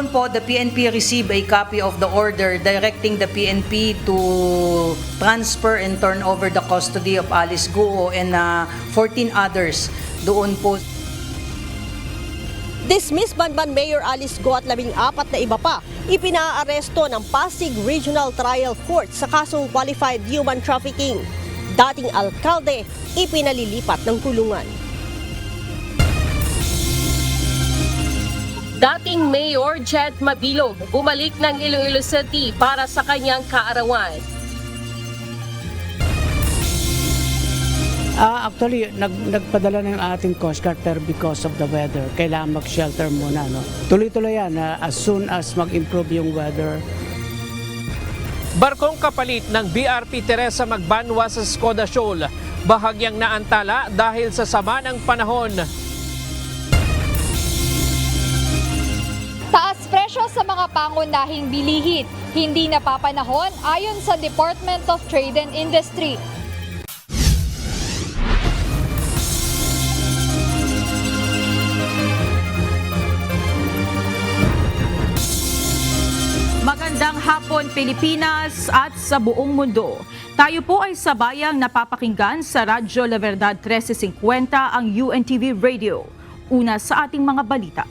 Kahapon po, the PNP received a copy of the order directing the PNP to transfer and turn over the custody of Alice Guo and 14 others doon po. Dismiss Banban Mayor Alice Guo at 14 na iba pa ipinaaresto ng Pasig Regional Trial Court sa kasong qualified human trafficking. Dating alkalde ipinalilipat ng kulungan. Dating Mayor Jed Mabilog bumalik ng Iloilo City para sa kanyang kaarawan. Actually, nagpadala ng ating Coast Guard pero because of the weather, kailangan mag-shelter muna. No? Tuloy-tuloy yan as soon as mag-improve yung weather. Barkong kapalit ng BRP Teresa Magbanwa sa Skoda Shoal, bahagyang naantala dahil sa sama ng panahon. Taas presyo sa mga pangunahing bilihin, hindi napapanahon ayon sa Department of Trade and Industry. Magandang hapon Pilipinas at sa buong mundo. Tayo po ay sabayang napapakinggan sa Radyo La Verdad 1350 ang UNTV Radio. Una sa ating mga balita.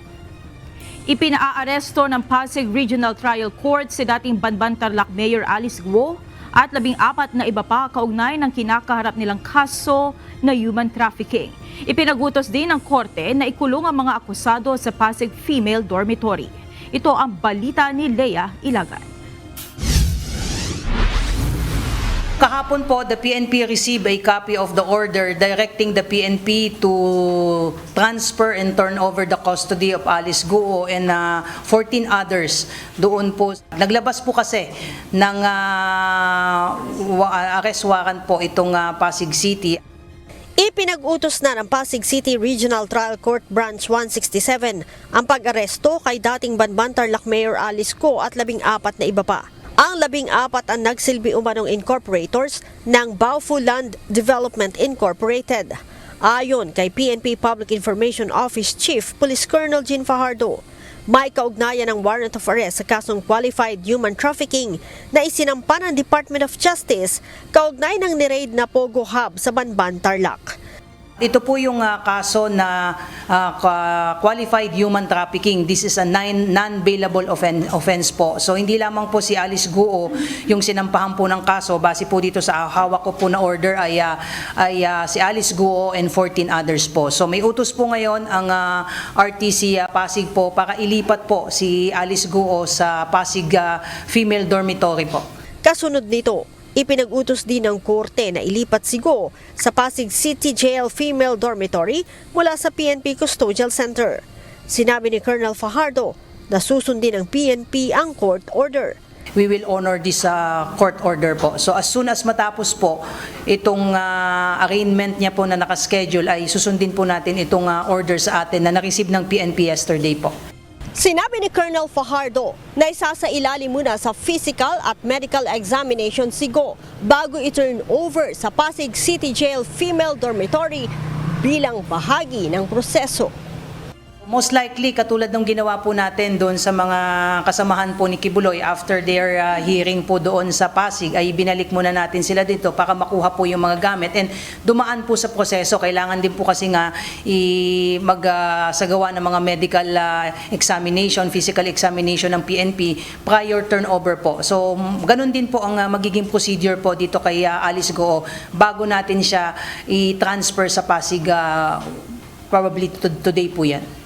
Ipinaaresto ng Pasig Regional Trial Court si dating Banban Tarlac Mayor Alice Guo at 14 na iba pa kaugnay ng kinakaharap nilang kaso na human trafficking. Ipinagutos din ng korte na ikulong ang mga akusado sa Pasig Female Dormitory. Ito ang balita ni Lea Ilagan. Kahapon po, the PNP received a copy of the order directing the PNP to transfer and turn over the custody of Alice Guo and 14 others doon po. Naglabas po kasi ng arrest warrant po itong Pasig City. Ipinag-utos na ng Pasig City Regional Trial Court Branch 167 ang pag-aresto kay dating Banban Tarlac Mayor Alice Guo at 14 na iba pa. Ang 14 ang nagsilbi umanong incorporators ng Baofu Land Development Incorporated. Ayon kay PNP Public Information Office Chief Police Colonel Jean Fajardo, may kaugnayan ng warrant of arrest sa kasong qualified human trafficking na isinampa ng Department of Justice kaugnay ng ni-raid na Pogo Hub sa Banban, Tarlac. Ito po yung kaso na qualified human trafficking. This is a non-bailable offense po. So hindi lamang po si Alice Guo yung sinampahan po ng kaso. Base po dito sa hawak ko po na order ay si Alice Guo and 14 others po. So may utos po ngayon ang RTC Pasig po para ilipat po si Alice Guo sa Pasig Female Dormitory po. Kasunod nito, ipinag-utos din ng korte na ilipat si Guo sa Pasig City Jail Female Dormitory mula sa PNP Custodial Center. Sinabi ni Colonel Fajardo na susundin ng PNP ang court order. We will honor this court order po. So as soon as matapos po itong arraignment niya po na nakaschedule ay susundin po natin itong order sa atin na na-receive ng PNP yesterday po. Sinabi ni Colonel Fajardo na isasailalim muna sa physical at medical examination si Guo bago i-turn over sa Pasig City Jail Female Dormitory bilang bahagi ng proseso. Most likely, katulad ng ginawa po natin doon sa mga kasamahan po ni Kibuloy after their hearing po doon sa Pasig, ay binalik muna natin sila dito para makuha po yung mga gamit and dumaan po sa proseso. Kailangan din po kasi nga magsagawa ng mga medical examination, physical examination ng PNP prior turnover po. So, ganun din po ang magiging procedure po dito kay Alice Guo bago natin siya i-transfer sa Pasig, probably today po yan.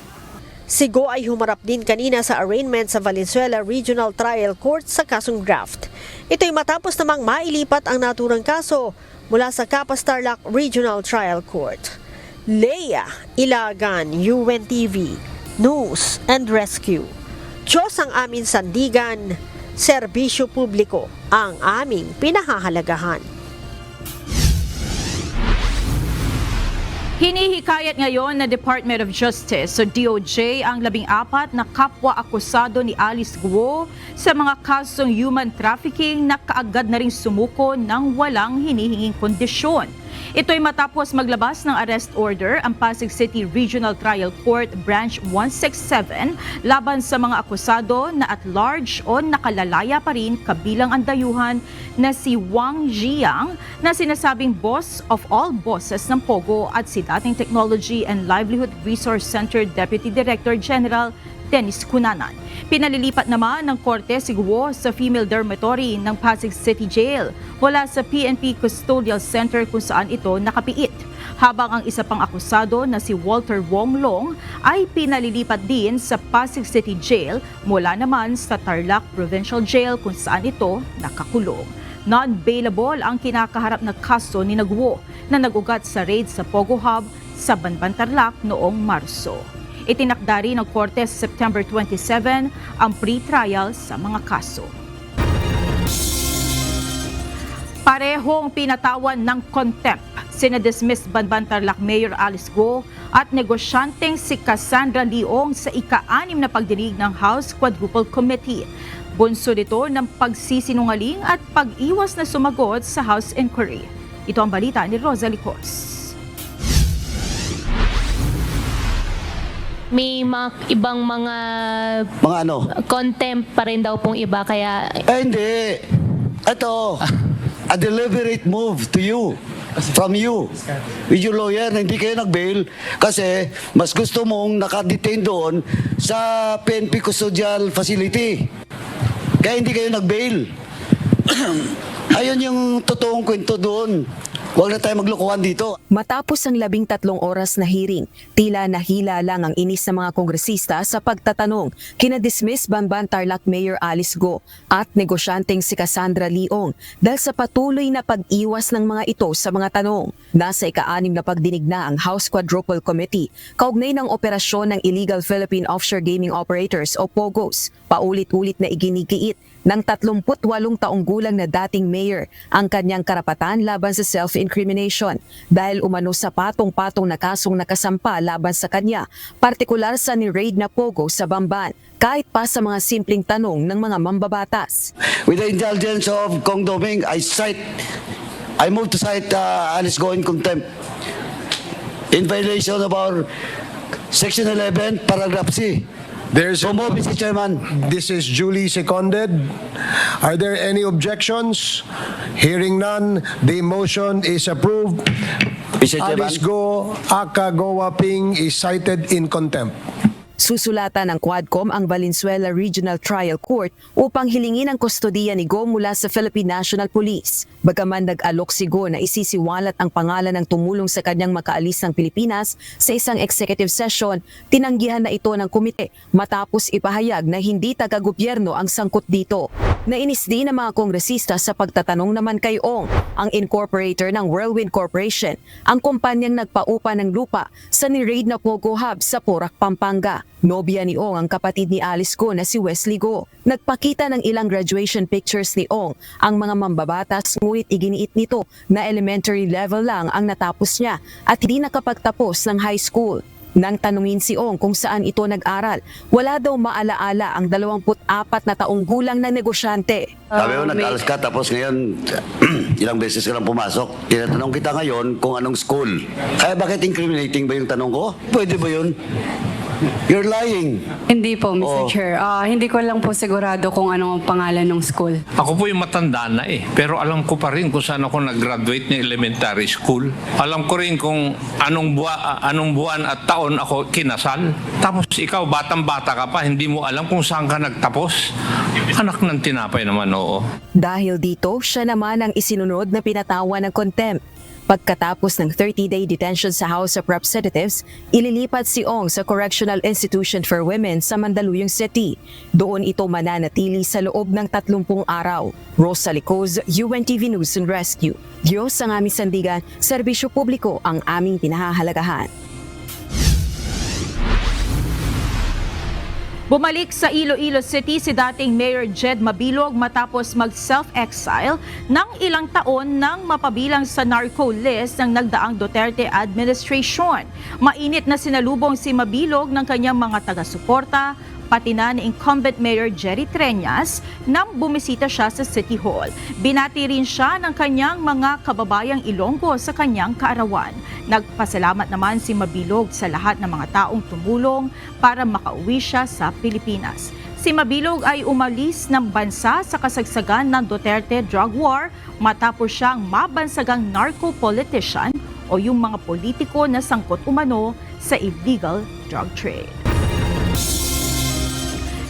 Si Guo ay humarap din kanina sa arraignment sa Valenzuela Regional Trial Court sa kasong graft. Ito'y matapos namang mailipat ang naturang kaso mula sa Capas Tarlac Regional Trial Court. Lea Ilagan, UNTV, News and Rescue. Diyos ang aming sandigan, serbisyo publiko ang aming pinahahalagahan. Hinihikayat ngayon na Department of Justice o DOJ ang 14 na kapwa-akusado ni Alice Guo sa mga kasong human trafficking na kaagad na ring sumuko ng walang hinihinging kondisyon. Ito'y matapos maglabas ng arrest order ang Pasig City Regional Trial Court Branch 167 laban sa mga akusado na at large o nakalalaya pa rin kabilang ang dayuhan na si Wang Jiang na sinasabing boss of all bosses ng Pogo at si dating Technology and Livelihood Resource Center Deputy Director General Dennis Cunanan. Pinalilipat naman ng korte si Guo sa female dormitory ng Pasig City Jail mula sa PNP Custodial Center kung saan ito nakapiit. Habang ang isa pang akusado na si Walter Wong Long ay pinalilipat din sa Pasig City Jail mula naman sa Tarlac Provincial Jail kung saan ito nakakulong. Non-bailable ang kinakaharap na kaso ni Guo na nag-ugat sa raid sa Pogo Hub sa Banban Tarlac noong Marso. Itinakda rin ng korte sa September 27 ang pre-trial sa mga kaso. Parehong pinatawan ng contempt sinadismiss Banban Tarlac Mayor Alice Guo at negosyanteng si Cassandra Leong sa ika-6 na pagdinig ng House Quadruple Committee. Bunso nito ng pagsisinungaling at pag-iwas na sumagot sa House Inquiry. Ito ang balita ni Rosalie Cors. May ibang mga ano? contempt pa rin daw pong iba kaya Hindi. Ito, a deliberate move to you, from you, with your lawyer, na hindi kayo nag-bail kasi mas gusto mong nakadetain doon sa PNP Custodial Facility. Kaya hindi kayo nag-bail. Ayun yung totoong kwento doon. Huwag na tayo maglokohan dito. Matapos ang 13 oras na hearing, tila nahila lang ang inis ng mga kongresista sa pagtatanong kina-dismiss Banban Tarlac Mayor Alice Guo at negosyanteng si Cassandra Leong dahil sa patuloy na pag-iwas ng mga ito sa mga tanong. Nasa ika-6 na pagdinig na ang House Quadruple Committee kaugnay ng operasyon ng Illegal Philippine Offshore Gaming Operators o POGOs. Paulit-ulit na iginigiit ng 38 taong gulang na dating mayor ang kanyang karapatan laban sa self-incrimination dahil umano sa patong-patong na kasong nakasampa laban sa kanya, partikular sa ni-raid na Pogo sa Bamban, kahit pa sa mga simpleng tanong ng mga mambabatas. With the indulgence of Kong Doming, I move to cite Alice Guo in contempt in violation of our Section 11, Paragraph C. So move, Mr. Chairman. This is duly seconded. Are there any objections? Hearing none, the motion is approved. Mr. Chairman. Alice Guo, aka Go Waping, is cited in contempt. Susulatan ng Quadcom ang Valenzuela Regional Trial Court upang hilingin ang kustodiya ni Guo mula sa Philippine National Police. Bagaman nag-alok si Guo na isisiwalat ang pangalan ng tumulong sa kanyang makaalis ng Pilipinas sa isang executive session, tinanggihan na ito ng komite matapos ipahayag na hindi taga-gobyerno ang sangkot dito. Nainis din ang mga kongresista sa pagtatanong naman kay Ong, ang incorporator ng Whirlwind Corporation, ang kumpanyang nagpaupa ng lupa sa ni-raid na Pogo Hub sa Porac, Pampanga. Nobya ni Ong ang kapatid ni Alice Guo na si Wesley Guo. Nagpakita ng ilang graduation pictures ni Ong ang mga mambabatas, ngunit iginiit nito na elementary level lang ang natapos niya at hindi nakapagtapos ng high school. Nang tanungin si Ong kung saan ito nag-aral, wala daw maalaala ang 24 na taong gulang na negosyante. Sabi mo, nag-alas ka, tapos ngayon, ilang beses ka lang pumasok. Tinatanong kita ngayon kung anong school. Kaya bakit incriminating ba yung tanong ko? Pwede ba yun? You're lying. Hindi po, Mr. Chair. Hindi ko lang po sigurado kung ano ang pangalan ng school. Ako po yung matanda na pero alam ko pa rin kung saan ako nag-graduate ng elementary school. Alam ko rin kung anong buwan at taon ako kinasal. Tapos ikaw, batang-bata ka pa, hindi mo alam kung saan ka nagtapos. Anak ng tinapay naman, oo. Dahil dito, siya naman ang isinunod na pinatawan ng contempt. Pagkatapos ng 30-day detention sa House of Representatives, ililipat si Ong sa Correctional Institution for Women sa Mandaluyong City. Doon ito mananatili sa loob ng 30 araw. Rosalie Cos, UNTV News and Rescue. Diyos ang aming sandigan, serbisyo publiko ang aming pinahahalagahan. Bumalik sa Iloilo City si dating Mayor Jed Mabilog matapos mag-self-exile ng ilang taon nang mapabilang sa narco list ng nagdaang Duterte administration. Mainit na sinalubong si Mabilog ng kanyang mga taga-suporta, pati na ni incumbent Mayor Jerry Treñas nang bumisita siya sa City Hall. Binati rin siya ng kanyang mga kababayang Ilonggo sa kanyang kaarawan. Nagpasalamat naman si Mabilog sa lahat ng mga taong tumulong para makauwi siya sa Pilipinas. Si Mabilog ay umalis ng bansa sa kasagsagan ng Duterte drug war matapos siyang mabansagang narco-politician o yung mga politiko na sangkot umano sa illegal drug trade.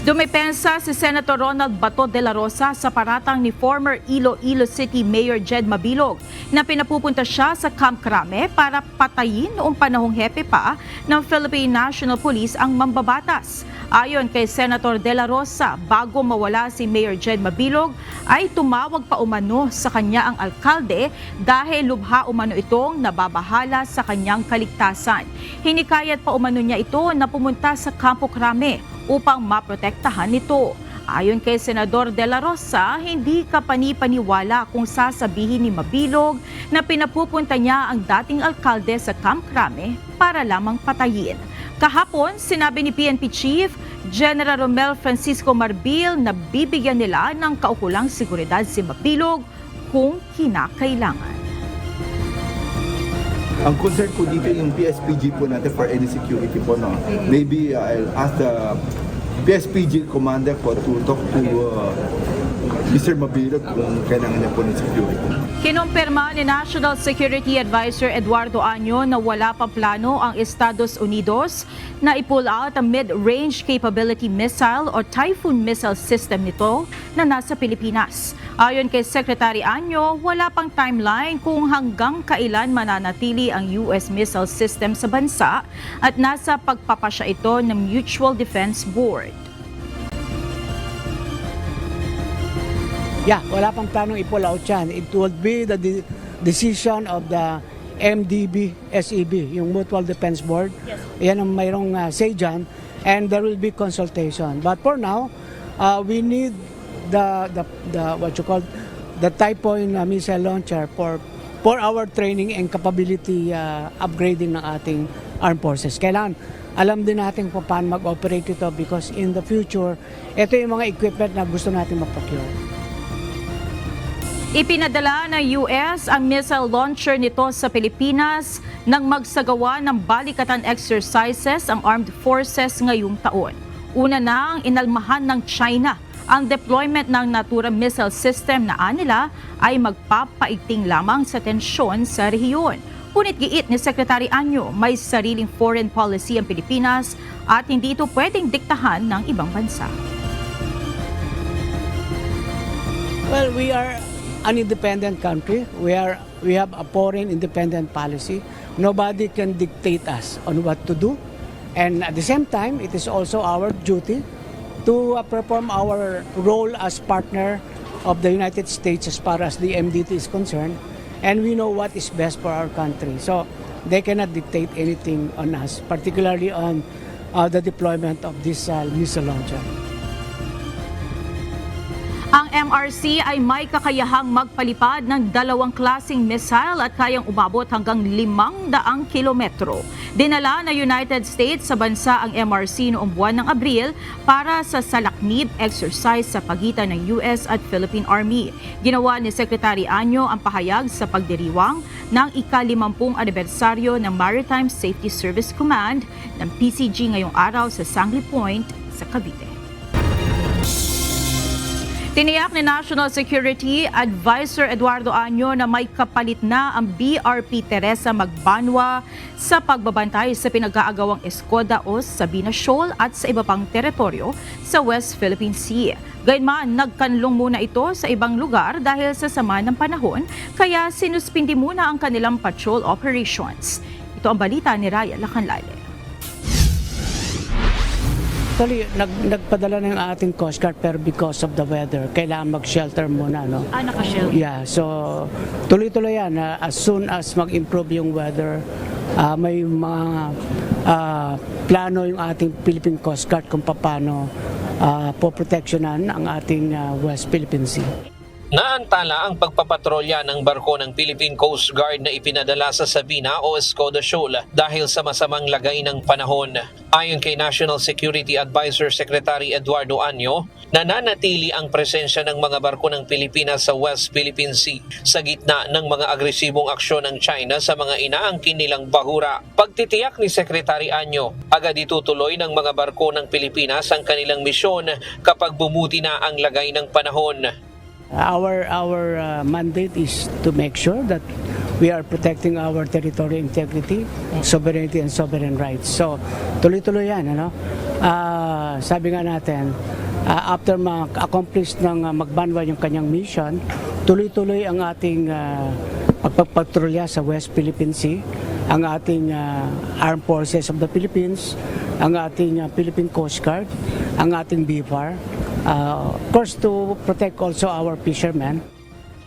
Dumipensa si Senator Ronald Bato de la Rosa sa paratang ni former Iloilo City Mayor Jed Mabilog na pinapupunta siya sa Camp Crame para patayin noong panahong hepe pa ng Philippine National Police ang mambabatas. Ayon kay Senator de la Rosa, bago mawala si Mayor Jed Mabilog ay tumawag pa umano sa kanya ang alkalde dahil lubha umano itong nababahala sa kanyang kaligtasan. Hinikayat pa umano niya ito na pumunta sa Campo Crame upang maprotektahan nito. Ayon kay Senador de la Rosa, hindi kapani-paniwala kung sasabihin ni Mabilog na pinapupunta niya ang dating alkalde sa Camp Crame para lamang patayin. Kahapon, sinabi ni PNP Chief General Romel Francisco Marbil na bibigyan nila ng kaukulang seguridad si Mabilog kung kinakailangan. Ang concern po dito yung PSPG po natin for any security po, no? Maybe I'll ask the PSPG commander po to talk to Mr. Mabilog kung kailangan niya po ng security. Kinumpirma ni National Security Advisor Eduardo Año na wala pang plano ang Estados Unidos na i-pull out ang Mid-Range Capability Missile o Typhoon missile system nito na nasa Pilipinas. Ayon kay Secretary Año, wala pang timeline kung hanggang kailan mananatili ang US missile system sa bansa at nasa pagpapasya ito ng Mutual Defense Board. Yeah, wala pang planong i-pull out yan. It would be the decision of the MDB, SEB, yung Mutual Defense Board. Yes. Yan ang mayroong say dyan, and there will be consultation. But for now, we need the what you call the Typhoon missile launcher for our training and capability upgrading ng ating armed forces. Kailangan alam din natin kung paano mag-operate ito because in the future, ito yung mga equipment na gusto natin ma-procure. Ipinadala ng US ang missile launcher nito sa Pilipinas nang magsagawa ng balikatan exercises ang armed forces ngayong taon. Una nang inalmahan ng China ang deployment ng Natura missile system na anila ay magpapaigting lamang sa tensyon sa rehiyon. Ngunit giit ni Secretary Año, may sariling foreign policy ang Pilipinas at hindi ito pwedeng diktahan ng ibang bansa. Well, we are an independent country. We have a foreign independent policy. Nobody can dictate us on what to do. And at the same time, it is also our duty to perform our role as partner of the United States as far as the MDT is concerned. And we know what is best for our country. So they cannot dictate anything on us, particularly on the deployment of this missile launcher. Ang MRC ay may kakayahang magpalipad ng dalawang klaseng missile at kayang umabot hanggang 500 kilometro. Dinala na United States sa bansa ang MRC noong buwan ng Abril para sa salaknib exercise sa pagitan ng US at Philippine Army. Ginawa ni Secretary Año ang pahayag sa pagdiriwang ng ika-50 anibersaryo ng Maritime Safety Service Command ng PCG ngayong araw sa Sangley Point sa Cavite. Tiniyak ni National Security Advisor Eduardo Año na may kapalit na ang BRP Teresa Magbanwa sa pagbabantay sa pinag-aagawang Escoda o Sabina Shoal at sa iba pang teritoryo sa West Philippine Sea. Gayunman, nagkanlong muna ito sa ibang lugar dahil sa sama ng panahon, kaya sinuspindi muna ang kanilang patrol operations. Ito ang balita ni Raya Lacanlale. Actually, nagpadala na yung ating Coast Guard pero because of the weather, kailangan mag-shelter muna, no? Naka-shelter. Yeah, so tuloy-tuloy yan. As soon as mag-improve yung weather, may mga plano yung ating Philippine Coast Guard kung paano poproteksyonan ang ating West Philippine Sea. Naantala ang pagpapatrolya ng barko ng Philippine Coast Guard na ipinadala sa Sabina o Escoda Shoal dahil sa masamang lagay ng panahon. Ayon kay National Security Advisor Secretary Eduardo Anyo, nananatili ang presensya ng mga barko ng Pilipinas sa West Philippine Sea sa gitna ng mga agresibong aksyon ng China sa mga inaangkin nilang bahura. Pagtitiyak ni Secretary Anyo, agad itutuloy ng mga barko ng Pilipinas ang kanilang misyon kapag bumuti na ang lagay ng panahon. Our mandate is to make sure that we are protecting our territorial integrity, sovereignty, and sovereign rights. So, tuloy-tuloy yan. Sabi nga natin, after ma-accomplish ng Magbanwa yung kanyang mission, tuloy-tuloy ang ating pagpapatrolya sa West Philippine Sea, ang ating Armed Forces of the Philippines, ang ating Philippine Coast Guard, ang ating BFAR, of course to protect also our fishermen.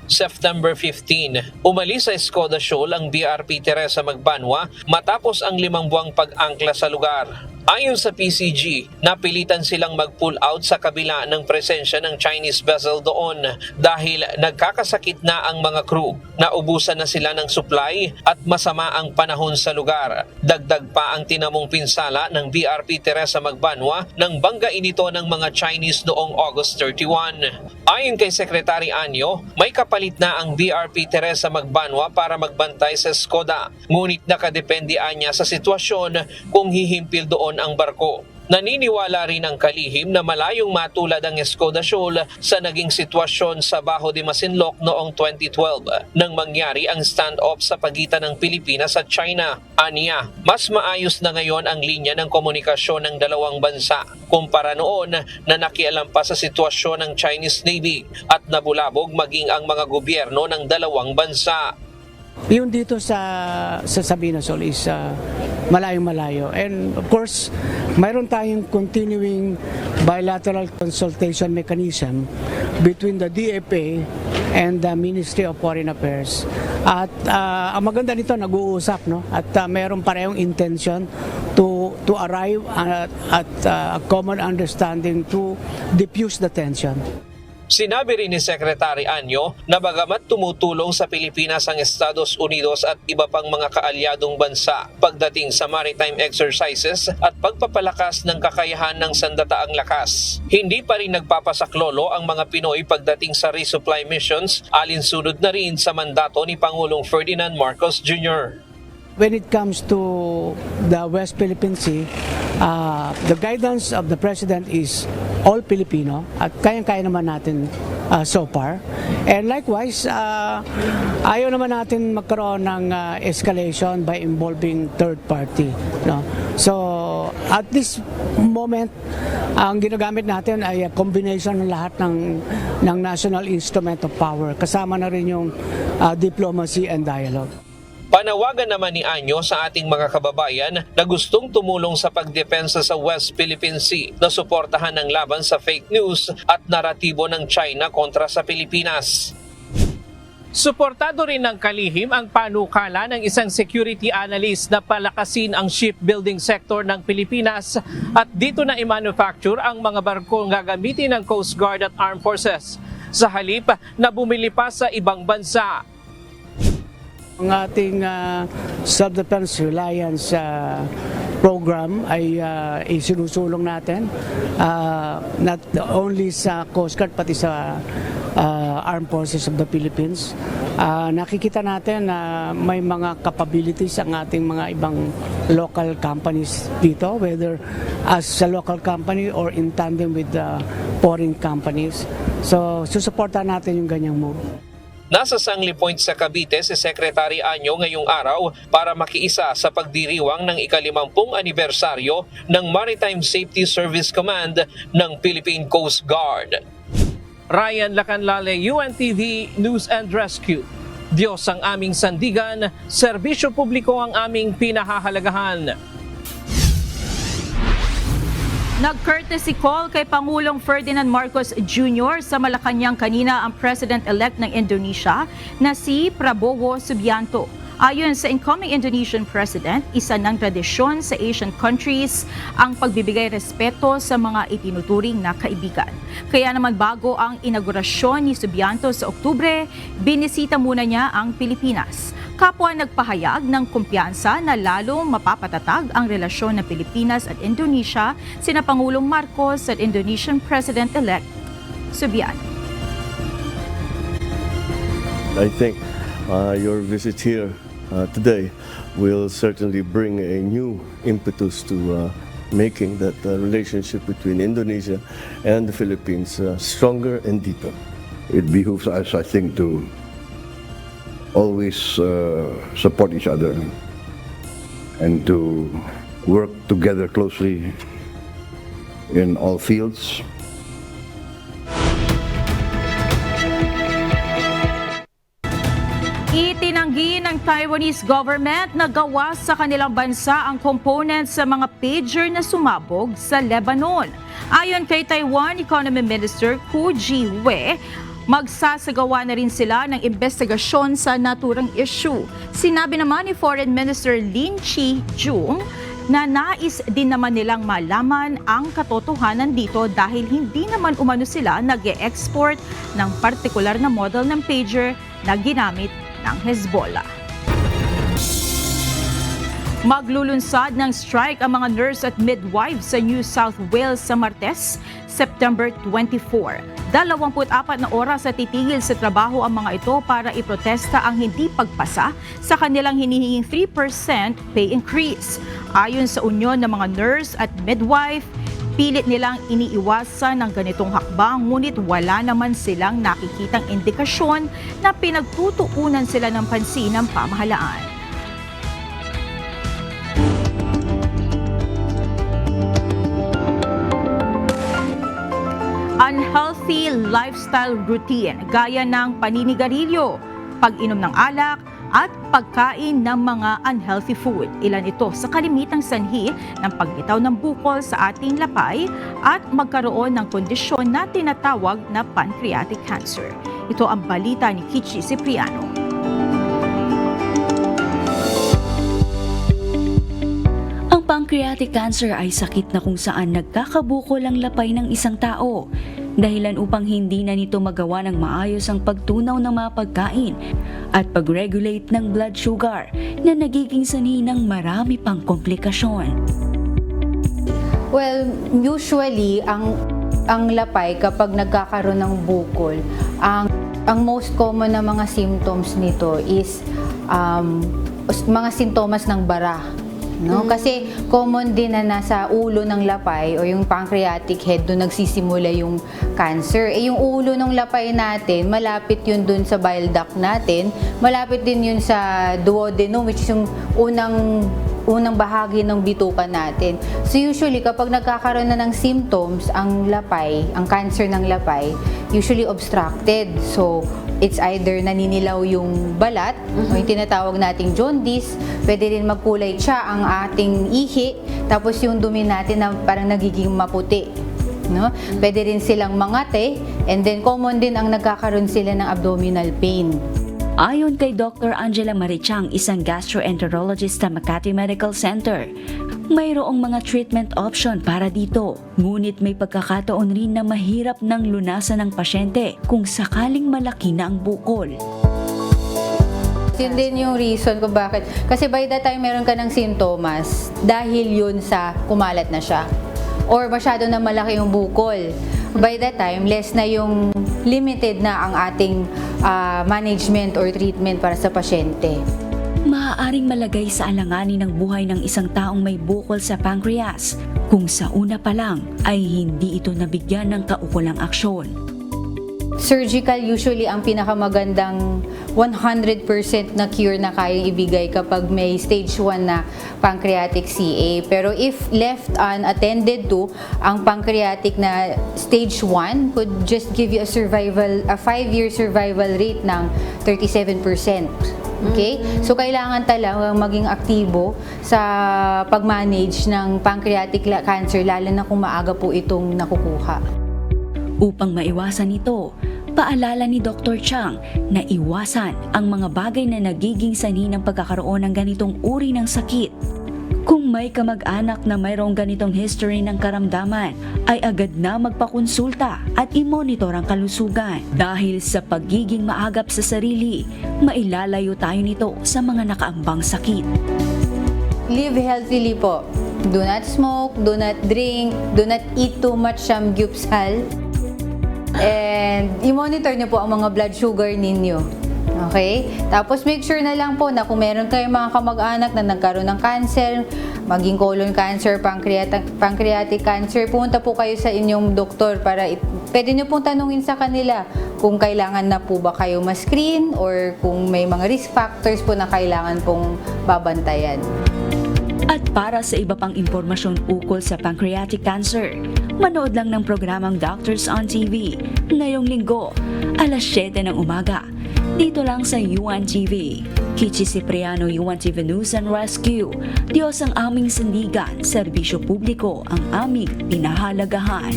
September 15, umalis sa Escoda Shoal ang BRP Teresa Magbanwa matapos ang 5 buwang pag-angkla sa lugar. Ayon sa PCG, napilitan silang mag-pull out sa kabila ng presensya ng Chinese vessel doon dahil nagkakasakit na ang mga crew. Naubusan na sila ng supply at masama ang panahon sa lugar. Dagdag pa ang tinamong pinsala ng BRP Teresa Magbanwa nang banggain ito ng mga Chinese noong August 31. Ayon kay Secretary Anyo, may kapalit na ang BRP Teresa Magbanwa para magbantay sa Escoda. Ngunit nakadependihan niya sa sitwasyon kung hihimpil doon ang barko. Naniniwala rin ang kalihim na malayong matulad ang Escoda Shoal sa naging sitwasyon sa Bajo de Masinloc noong 2012 nang mangyari ang standoff sa pagitan ng Pilipinas at China. Aniya, mas maayos na ngayon ang linya ng komunikasyon ng dalawang bansa kumpara noon na nakialam pa sa sitwasyon ng Chinese Navy at nabulabog maging ang mga gobyerno ng dalawang bansa. Yung dito sa Sabina Shoal is malayong-malayo. And of course, mayroon tayong continuing bilateral consultation mechanism between the DFA and the Ministry of Foreign Affairs. At ang maganda nito, nag-uusap, no? At mayroon parehong intention to arrive at a common understanding to diffuse the tension. Sinabi rin ni Secretary Anyo na bagamat tumutulong sa Pilipinas ang Estados Unidos at iba pang mga kaalyadong bansa pagdating sa maritime exercises at pagpapalakas ng kakayahan ng sandataang lakas, hindi pa rin nagpapasaklolo ang mga Pinoy pagdating sa resupply missions alinsunod na rin sa mandato ni Pangulong Ferdinand Marcos Jr. When it comes to the West Philippine Sea, the guidance of the President is all Filipino at kayang-kaya naman natin so far. And likewise, ayaw naman natin magkaroon ng escalation by involving third party. No? So at this moment, ang ginagamit natin ay a combination ng lahat ng national instrument of power. Kasama na rin yung diplomacy and dialogue. Panawagan naman ni Anyo sa ating mga kababayan na gustong tumulong sa pagdepensa sa West Philippine Sea na suportahan ng laban sa fake news at naratibo ng China kontra sa Pilipinas. Suportado rin ng kalihim ang panukala ng isang security analyst na palakasin ang shipbuilding sector ng Pilipinas at dito na i-manufacture ang mga barkong gagamitin ng Coast Guard at Armed Forces sa halip na bumili pa sa ibang bansa. Ang ating self-defense reliance program ay isinusulong natin not only sa Coast Guard pati sa Armed Forces of the Philippines. Nakikita natin na may mga capabilities ang ating mga ibang local companies dito, whether as a local company or in tandem with the foreign companies. So susuportahan natin yung ganyang move. Nasa Sangli Point sa Cavite si Secretary Anyo ngayong araw para makiisa sa pagdiriwang ng ika-50 anibersaryo ng Maritime Safety Service Command ng Philippine Coast Guard. Ryan Lacanlale, UNTV News and Rescue. Diyos ang aming sandigan, serbisyo publiko ang aming pinahahalagahan. Nag-courtesy call kay Pangulong Ferdinand Marcos Jr. sa Malacanang kanina ang President-elect ng Indonesia na si Prabowo Subianto. Ayon sa incoming Indonesian President, isa ng tradisyon sa Asian countries ang pagbibigay respeto sa mga itinuturing na kaibigan. Kaya naman bago ang inaugurasyon ni Subianto sa Oktubre, binisita muna niya ang Pilipinas. Kapwa nagpahayag ng kumpiyansa na lalong mapapatatag ang relasyon ng Pilipinas at Indonesia sina Pangulong Marcos at Indonesian President-elect Subianto. I think your visit here today will certainly bring a new impetus to making that relationship between Indonesia and the Philippines stronger and deeper. It behooves us, I think, to always support each other and to work together closely in all fields. Itinanggi ng Taiwanese government na gawa sa kanilang bansa ang components sa mga pager na sumabog sa Lebanon. Ayon kay Taiwan Economy Minister Hu Ji-wei, magsasagawa na rin sila ng investigasyon sa naturang issue. Sinabi naman ni Foreign Minister Lin Chi-jung na nais din naman nilang malaman ang katotohanan dito dahil hindi naman umano sila nag-e-export ng partikular na model ng pager na ginamit ng Hezbollah. Maglulunsad ng strike ang mga nurse at midwife sa New South Wales sa Martes, September 24. 24 na oras at titigil sa trabaho ang mga ito para iprotesta ang hindi pagpasa sa kanilang hinihinging 3% pay increase. Ayon sa Union ng mga nurse at midwife, pilit nilang iniiwasan ng ganitong hakbang ngunit wala naman silang nakikitang indikasyon na pinagtutuunan sila ng pansin ng pamahalaan. Unhealthy lifestyle routine gaya ng paninigarilyo, pag-inom ng alak, at pagkain ng mga unhealthy food. Ilan ito sa kalimitang sanhi ng pagbitaw ng bukol sa ating lapay at magkaroon ng kondisyon na tinatawag na pancreatic cancer. Ito ang balita ni Kichi Cipriano. Ang pancreatic cancer ay sakit na kung saan nagkakabukol ang lapay ng isang tao. Dahilan upang hindi na nito magawa ng maayos ang pagtunaw ng mga pagkain at pag-regulate ng blood sugar na nagiging sanhi ng marami pang komplikasyon. Well, usually ang lapay kapag nagkakaroon ng bukol, ang most common na mga symptoms nito is mga sintomas ng bara. No? Kasi common din na nasa ulo ng lapay o yung pancreatic head, doon nagsisimula yung cancer. Yung ulo ng lapay natin, malapit yun doon sa bile duct natin, malapit din yun sa duodenum, which is yung unang bahagi ng bituka natin. So usually kapag nagkakaroon na ng symptoms ang lapay, ang cancer ng lapay, usually obstructed. So it's either naninilaw yung balat o yung tinatawag nating jaundice, pwede rin magkulay siya ang ating ihi, tapos yung dumi natin na parang nagiging maputi. No? Pwede rin silang mangate, and then common din ang nagkakaroon sila ng abdominal pain. Ayon kay Dr. Angela Marichang, isang gastroenterologist sa Makati Medical Center, mayroong mga treatment option para dito. Ngunit may pagkakataon rin na mahirap ng lunasan ng pasyente kung sakaling malaki na ang bukol. Yun din yung reason kung bakit. Kasi by the time meron ka ng sintomas, dahil yun sa kumalat na siya. Or masyado na malaki yung bukol. By the time, less na yung limited na ang ating management or treatment para sa pasyente. Maaaring malagay sa alanganin ng buhay ng isang taong may bukol sa pancreas kung sa una pa lang ay hindi ito nabigyan ng kaukulang aksyon. Surgical usually ang pinakamagandang 100% na cure na kayang ibigay kapag may stage 1 na pancreatic CA. Pero if left unattended to, ang pancreatic na stage 1 could just give you a 5-year survival rate ng 37%. Okay? So kailangan talagang maging aktibo sa pag-manage ng pancreatic cancer, lalo na kung maaga po itong nakukuha. Upang maiwasan ito, Paalala ni Dr. Chang na iwasan ang mga bagay na nagiging sanhi ng pagkakaroon ng ganitong uri ng sakit. Kung may kamag-anak na mayroong ganitong history ng karamdaman, ay agad na magpakonsulta at i-monitor ang kalusugan. Dahil sa pagiging maagap sa sarili, mailalayo tayo nito sa mga nakaambang sakit. Live healthily po. Do not smoke, do not drink, do not eat too much samgyupsal. And i-monitor niyo po ang mga blood sugar ninyo. Okay? Tapos make sure na lang po na kung meron kayong mga kamag-anak na nagkaroon ng cancer, maging colon cancer, pancreatic cancer, pumunta po kayo sa inyong doktor para pwede niyo pong tanungin sa kanila kung kailangan na po ba kayo ma-screen or kung may mga risk factors po na kailangan pong babantayan. At para sa iba pang impormasyon ukol sa pancreatic cancer, manood lang ng programang Doctors on TV ngayong linggo, alas 7 ng umaga. Dito lang sa UNTV. Kichi Cipriano, UNTV News and Rescue. Diyos ang aming sandigan, serbisyo publiko ang aming pinahalagahan.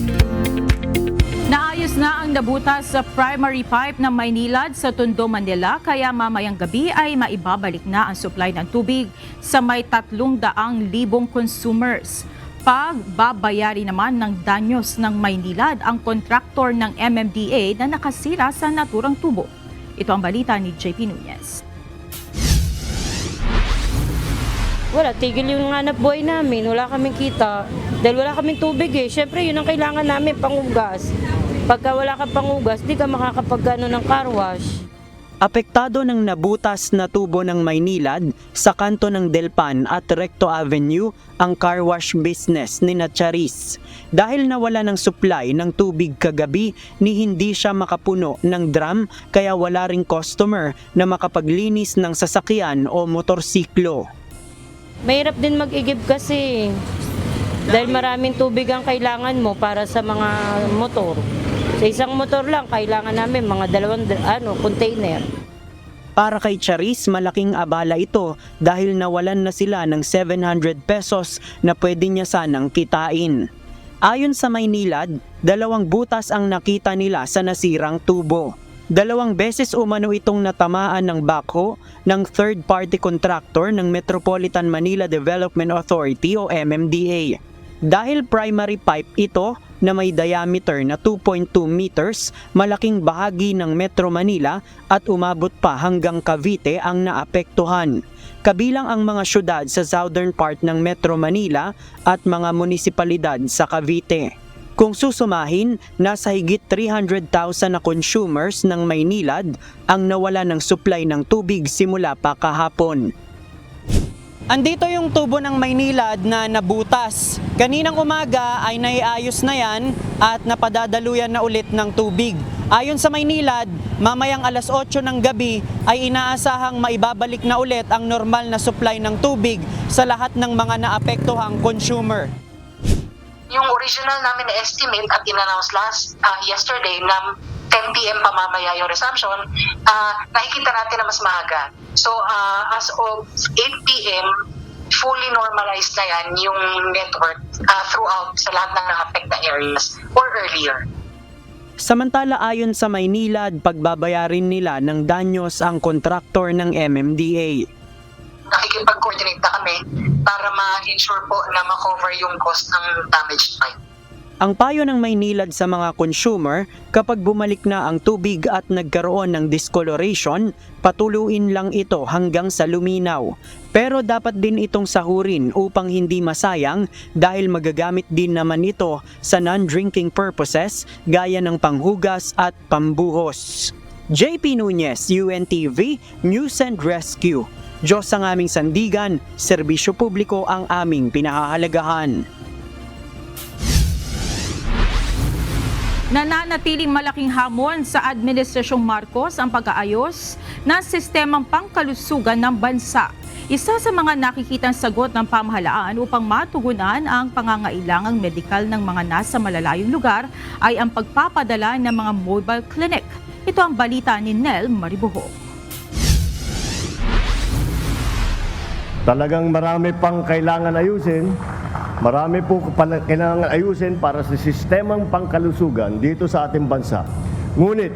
Naayos na ang nabutas sa primary pipe ng Maynilad sa Tondo, Manila, kaya mamayang gabi ay maibabalik na ang supply ng tubig sa may 300,000 consumers. Pagbabayari naman ng danyos ng Maynilad ang kontraktor ng MMDA na nakasira sa naturang tubo. Ito ang balita ni JP Nunez. Wala, tigil yung hanap buhay namin. Wala kaming kita. Dahil wala kaming tubig eh. Siyempre, yun ang kailangan namin, pangugas. Pagka wala kang pangugas, di ka makakapagano ng car wash. Apektado ng nabutas na tubo ng Maynilad sa kanto ng Delpan at Recto Avenue ang car wash business ni Charis. Dahil nawala ng supply ng tubig kagabi ni hindi siya makapuno ng drum kaya wala ring customer na makapaglinis ng sasakyan o motorsiklo. Mahirap din mag-igib kasi dahil maraming tubig ang kailangan mo para sa mga motor. Sa isang motor lang, kailangan namin mga 2 container. Para kay Charis, malaking abala ito dahil nawalan na sila ng 700 pesos na pwede niya sanang kitain. Ayon sa Maynilad, 2 butas ang nakita nila sa nasirang tubo. 2 beses umano itong natamaan ng backhoe ng third-party contractor ng Metropolitan Manila Development Authority o MMDA. Dahil primary pipe ito na may diameter na 2.2 meters, malaking bahagi ng Metro Manila at umabot pa hanggang Cavite ang naapektuhan. Kabilang ang mga syudad sa southern part ng Metro Manila at mga munisipalidad sa Cavite. Kung susumahin, nasa higit 300,000 na consumers ng Maynilad ang nawala ng supply ng tubig simula pa kahapon. Andito yung tubo ng Maynilad na nabutas. Kaninang umaga ay naiayos na yan at napadadaluyan na ulit ng tubig. Ayon sa Maynilad, mamayang alas 8 ng gabi ay inaasahang maibabalik na ulit ang normal na supply ng tubig sa lahat ng mga naapektuhang consumer. Yung original namin na estimate at in-announce yesterday na 10 p.m. pa mamaya yung resumption, nakikita natin na mas maaga. So as of 8 p.m., fully normalized na yan yung network throughout sa lahat ng na-affect na areas or earlier. Samantala ayon sa Maynilad, pagbabayarin nila ng danyos ang kontraktor ng MMDA. Nakikipag-coordinate na kami para ma-ensure po na ma-cover yung cost ng damaged pipe. Ang payo ng Maynilad sa mga consumer, kapag bumalik na ang tubig at nagkaroon ng discoloration, patuluin lang ito hanggang sa luminaw. Pero dapat din itong sahurin upang hindi masayang dahil magagamit din naman ito sa non-drinking purposes gaya ng panghugas at pambuhos. JP Nunez, UNTV, News and Rescue. Diyos ang aming sandigan, serbisyo publiko ang aming pinahahalagahan. Nananatiling malaking hamon sa Administrasyong Marcos ang pag-aayos ng sistemang pangkalusugan ng bansa. Isa sa mga nakikitang sagot ng pamahalaan upang matugunan ang pangangailangang medikal ng mga nasa malalayong lugar ay ang pagpapadala ng mga mobile clinic. Ito ang balita ni Nel Mariboho. Talagang marami pang kailangan ayusin. Marami po kailangan ayusin para sa sistemang pangkalusugan dito sa ating bansa. Ngunit,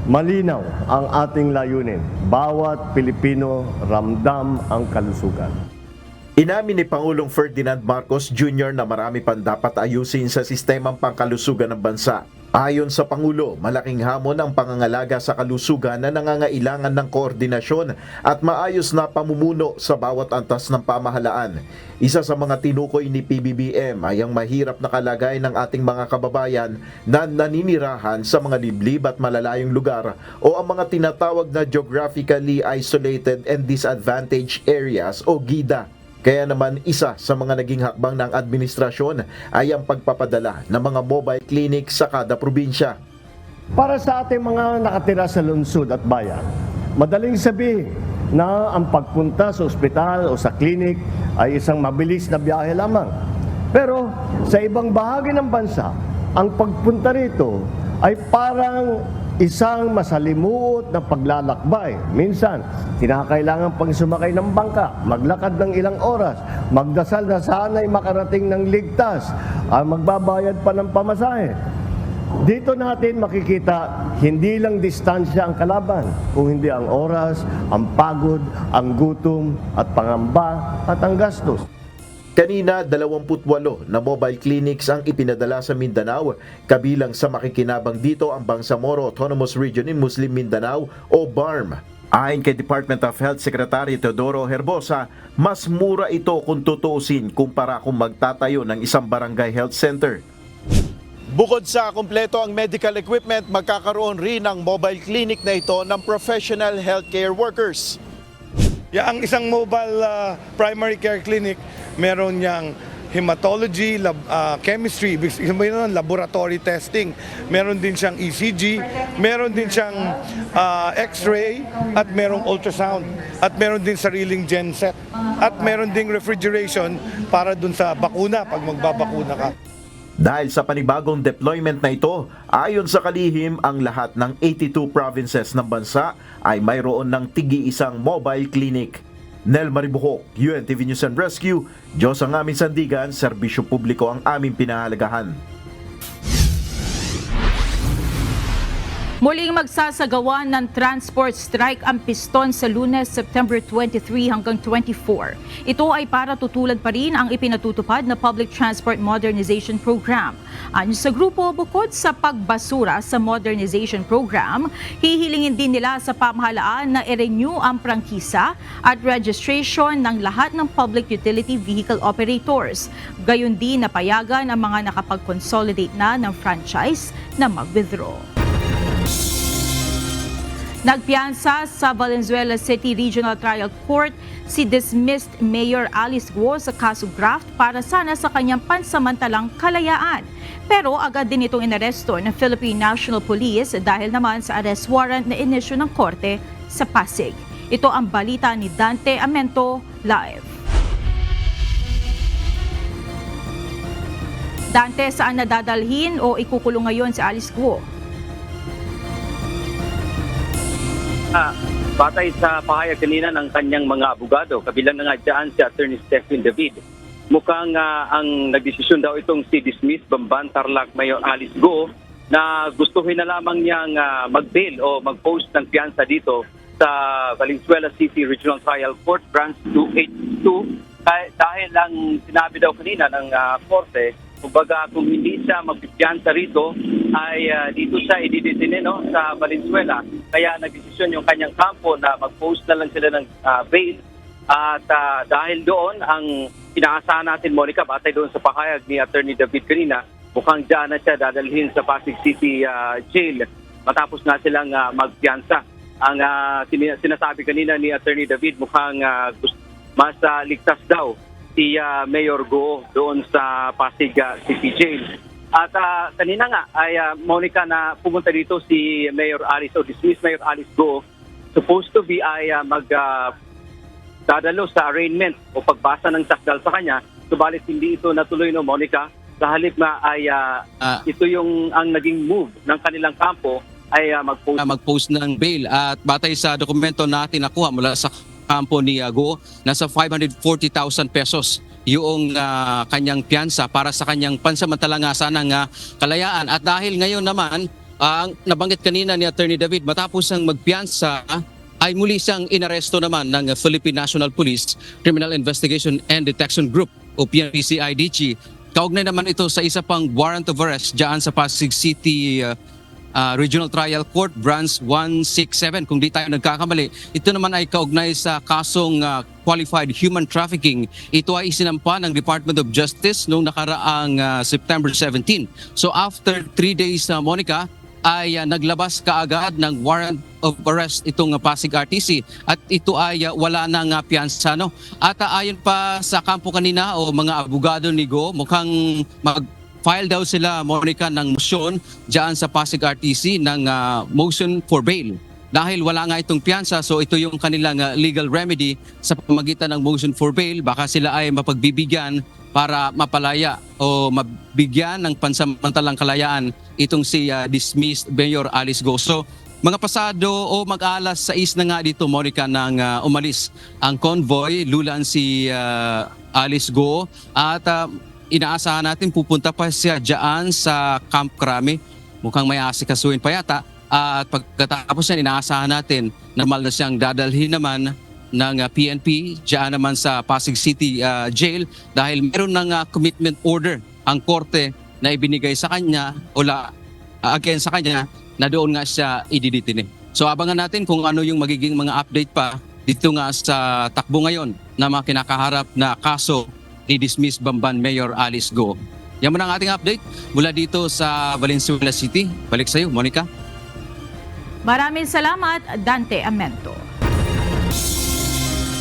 Malinaw ang ating layunin. Bawat Pilipino ramdam ang kalusugan. Inamin ni Pangulong Ferdinand Marcos Jr. na marami pang dapat ayusin sa sistemang pangkalusugan ng bansa. Ayon sa Pangulo, malaking hamon ang pangangalaga sa kalusugan na nangangailangan ng koordinasyon at maayos na pamumuno sa bawat antas ng pamahalaan. Isa sa mga tinukoy ni PBBM ay ang mahirap na kalagayan ng ating mga kababayan na naninirahan sa mga liblib at malalayong lugar o ang mga tinatawag na geographically isolated and disadvantaged areas o GIDA. Kaya naman isa sa mga naging hakbang ng administrasyon ay ang pagpapadala ng mga mobile clinic sa kada probinsya. Para sa ating mga nakatira sa lungsod at bayan, madaling sabihin na ang pagpunta sa ospital o sa klinik ay isang mabilis na biyahe lamang. Pero sa ibang bahagi ng bansa, ang pagpunta rito ay parang isang masalimuot na paglalakbay. Minsan, kinakailangan pang sumakay ng bangka, maglakad ng ilang oras, magdasal na sana'y makarating ng ligtas, magbabayad pa ng pamasahe. Dito natin makikita, hindi lang distansya ang kalaban, kung hindi ang oras, ang pagod, ang gutom, at pangamba, at ang gastos. Kanina, 28 na mobile clinics ang ipinadala sa Mindanao, kabilang sa makikinabang dito ang Bangsamoro Autonomous Region in Muslim Mindanao o BARM. Ayon kay Department of Health Secretary Teodoro Herbosa, mas mura ito kung tutuusin kumpara kung magtatayo ng isang barangay health center. Bukod sa kumpleto ang medical equipment, magkakaroon rin ng mobile clinic na ito ng professional healthcare workers. Ang isang mobile primary care clinic, meron niyang hematology, chemistry, laboratory testing. Meron din siyang ECG, meron din siyang X-ray, at merong ultrasound. At meron din sariling genset. At meron ding refrigeration para dun sa bakuna pag magbabakuna ka. Dahil sa panibagong deployment na ito, ayon sa kalihim, ang lahat ng 82 provinces ng bansa ay mayroon ng tigi-isang mobile clinic. Nel Maribuhok, UNTV News and Rescue, Diyos ang aming sandigan, serbisyo publiko ang aming pinahalagahan. Muling magsasagawa ng transport strike ang piston sa Lunes, September 23 hanggang 24. Ito ay para tutulan pa rin ang ipinatutupad na Public Transport Modernization Program. Ayon sa grupo, bukod sa pagbasura sa modernization program, hihilingin din nila sa pamahalaan na i-renew ang prangkisa at registration ng lahat ng public utility vehicle operators. Gayon din napayagan ang mga nakapag-consolidate na ng franchise na mag-withdraw. Nagpiyansa sa Valenzuela City Regional Trial Court si dismissed Mayor Alice Guo sa kaso graft para sana sa kanyang pansamantalang kalayaan. Pero agad din itong inaresto ng Philippine National Police dahil naman sa arrest warrant na inisyu ng korte sa Pasig. Ito ang balita ni Dante Amento live. Dante, saan nadadalhin o ikukulong ngayon si Alice Guo? Batay sa pahayag kanina ng kanyang mga abogado, kabilang na nga dyan si Attorney Stephen David, mukhang ang nagdesisyon daw itong si dismiss Bamban Tarlac Mayor Alice Guo na gustuhin na lamang niyang mag-bail o mag-post ng piyansa dito sa Valenzuela City Regional Trial Court Branch 282 dahil lang sinabi daw kanina ng korte, kumbaga kung hindi siya magpipiyansa rito ay dito siya ididetine sa Valenzuela. Kaya nagdesisyon yung kanyang kampo na mag-post na lang sila ng bail. At dahil doon, ang inaasahan natin, Monica, batay doon sa pahayag ni Attorney David kanina, mukhang dyan na siya dadalhin sa Pasig City Jail matapos na silang magpiyansa. Ang sinasabi kanina ni Attorney David, mukhang mas ligtas daw si Mayor Guo doon sa Pasig City Jail. At kanina nga ay Monica na pumunta dito si Mayor Alice o dismiss Mayor Alice Guo, supposed to be ay dadalo sa arraignment o pagbasa ng sakdal sa kanya, subalit hindi ito natuloy, Monica. Sa halip na ay ito yung ang naging move ng kanilang kampo ay mag-post ng bail. At batay sa dokumento na nakuha mula sa kampo ni Guo, nasa 540,000 pesos yung kanyang piyansa para sa kanyang pansamantalang sanang kalayaan. At dahil ngayon naman ang nabanggit kanina ni Attorney David, matapos ang magpiyansa ay muli siyang inaresto naman ng Philippine National Police Criminal Investigation and Detection Group o PNP-CIDG. Kaugnay naman ito sa isa pang warrant of arrest diyan sa Pasig City Regional Trial Court, Branch 167 kung di tayo nagkakamali. Ito naman ay kaugnay sa kasong qualified human trafficking. Ito ay isinampa ng Department of Justice noong nakaraang September 17. So after 3 days, Monica, ay naglabas kaagad ng warrant of arrest itong Pasig RTC at ito ay wala nang piyansa. No? At ayon pa sa kampo kanina o mga abogado ni Go, mukhang file daw sila, Monica, ng motion dyan sa Pasig RTC ng motion for bail. Dahil wala nga itong piyansa, so ito yung kanilang legal remedy sa pamamagitan ng motion for bail. Baka sila ay mapagbibigyan para mapalaya o mabigyan ng pansamantalang kalayaan itong si dismissed Mayor Alice Go. So mga pasado o mag-alas 6 na nga dito, Monica, nang umalis ang convoy, lulan si Alice Go at inaasahan natin pupunta pa siya dyan sa Camp Crame. Mukhang may asikasuhin pa yata. At pagkatapos yan, inaasahan natin normal na siyang dadalhin naman ng PNP dyan naman sa Pasig City Jail dahil meron ng commitment order ang korte na ibinigay sa kanya o against sa kanya na doon nga siya ididitine. So abangan natin kung ano yung magiging mga update pa dito nga sa takbo ngayon na mga kinakaharap na kaso ni dismissed Bamban Mayor Alice Go. Yan muna ang ating update mula dito sa Valenzuela City. Balik sa iyo, Monica. Maraming salamat, Dante Amento.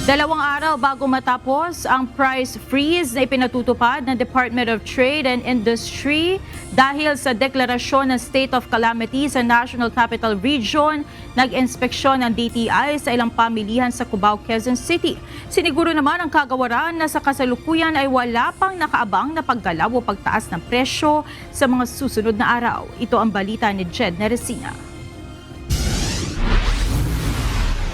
2 araw bago matapos ang price freeze na ipinatutupad ng Department of Trade and Industry dahil sa deklarasyon ng state of calamity sa National Capital Region, nag-inspeksyon ng DTI sa ilang pamilihan sa Cubao, Quezon City. Siniguro naman ang kagawaran na sa kasalukuyan ay wala pang nakaabang na paggalaw o pagtaas ng presyo sa mga susunod na araw. Ito ang balita ni Jed Neresina.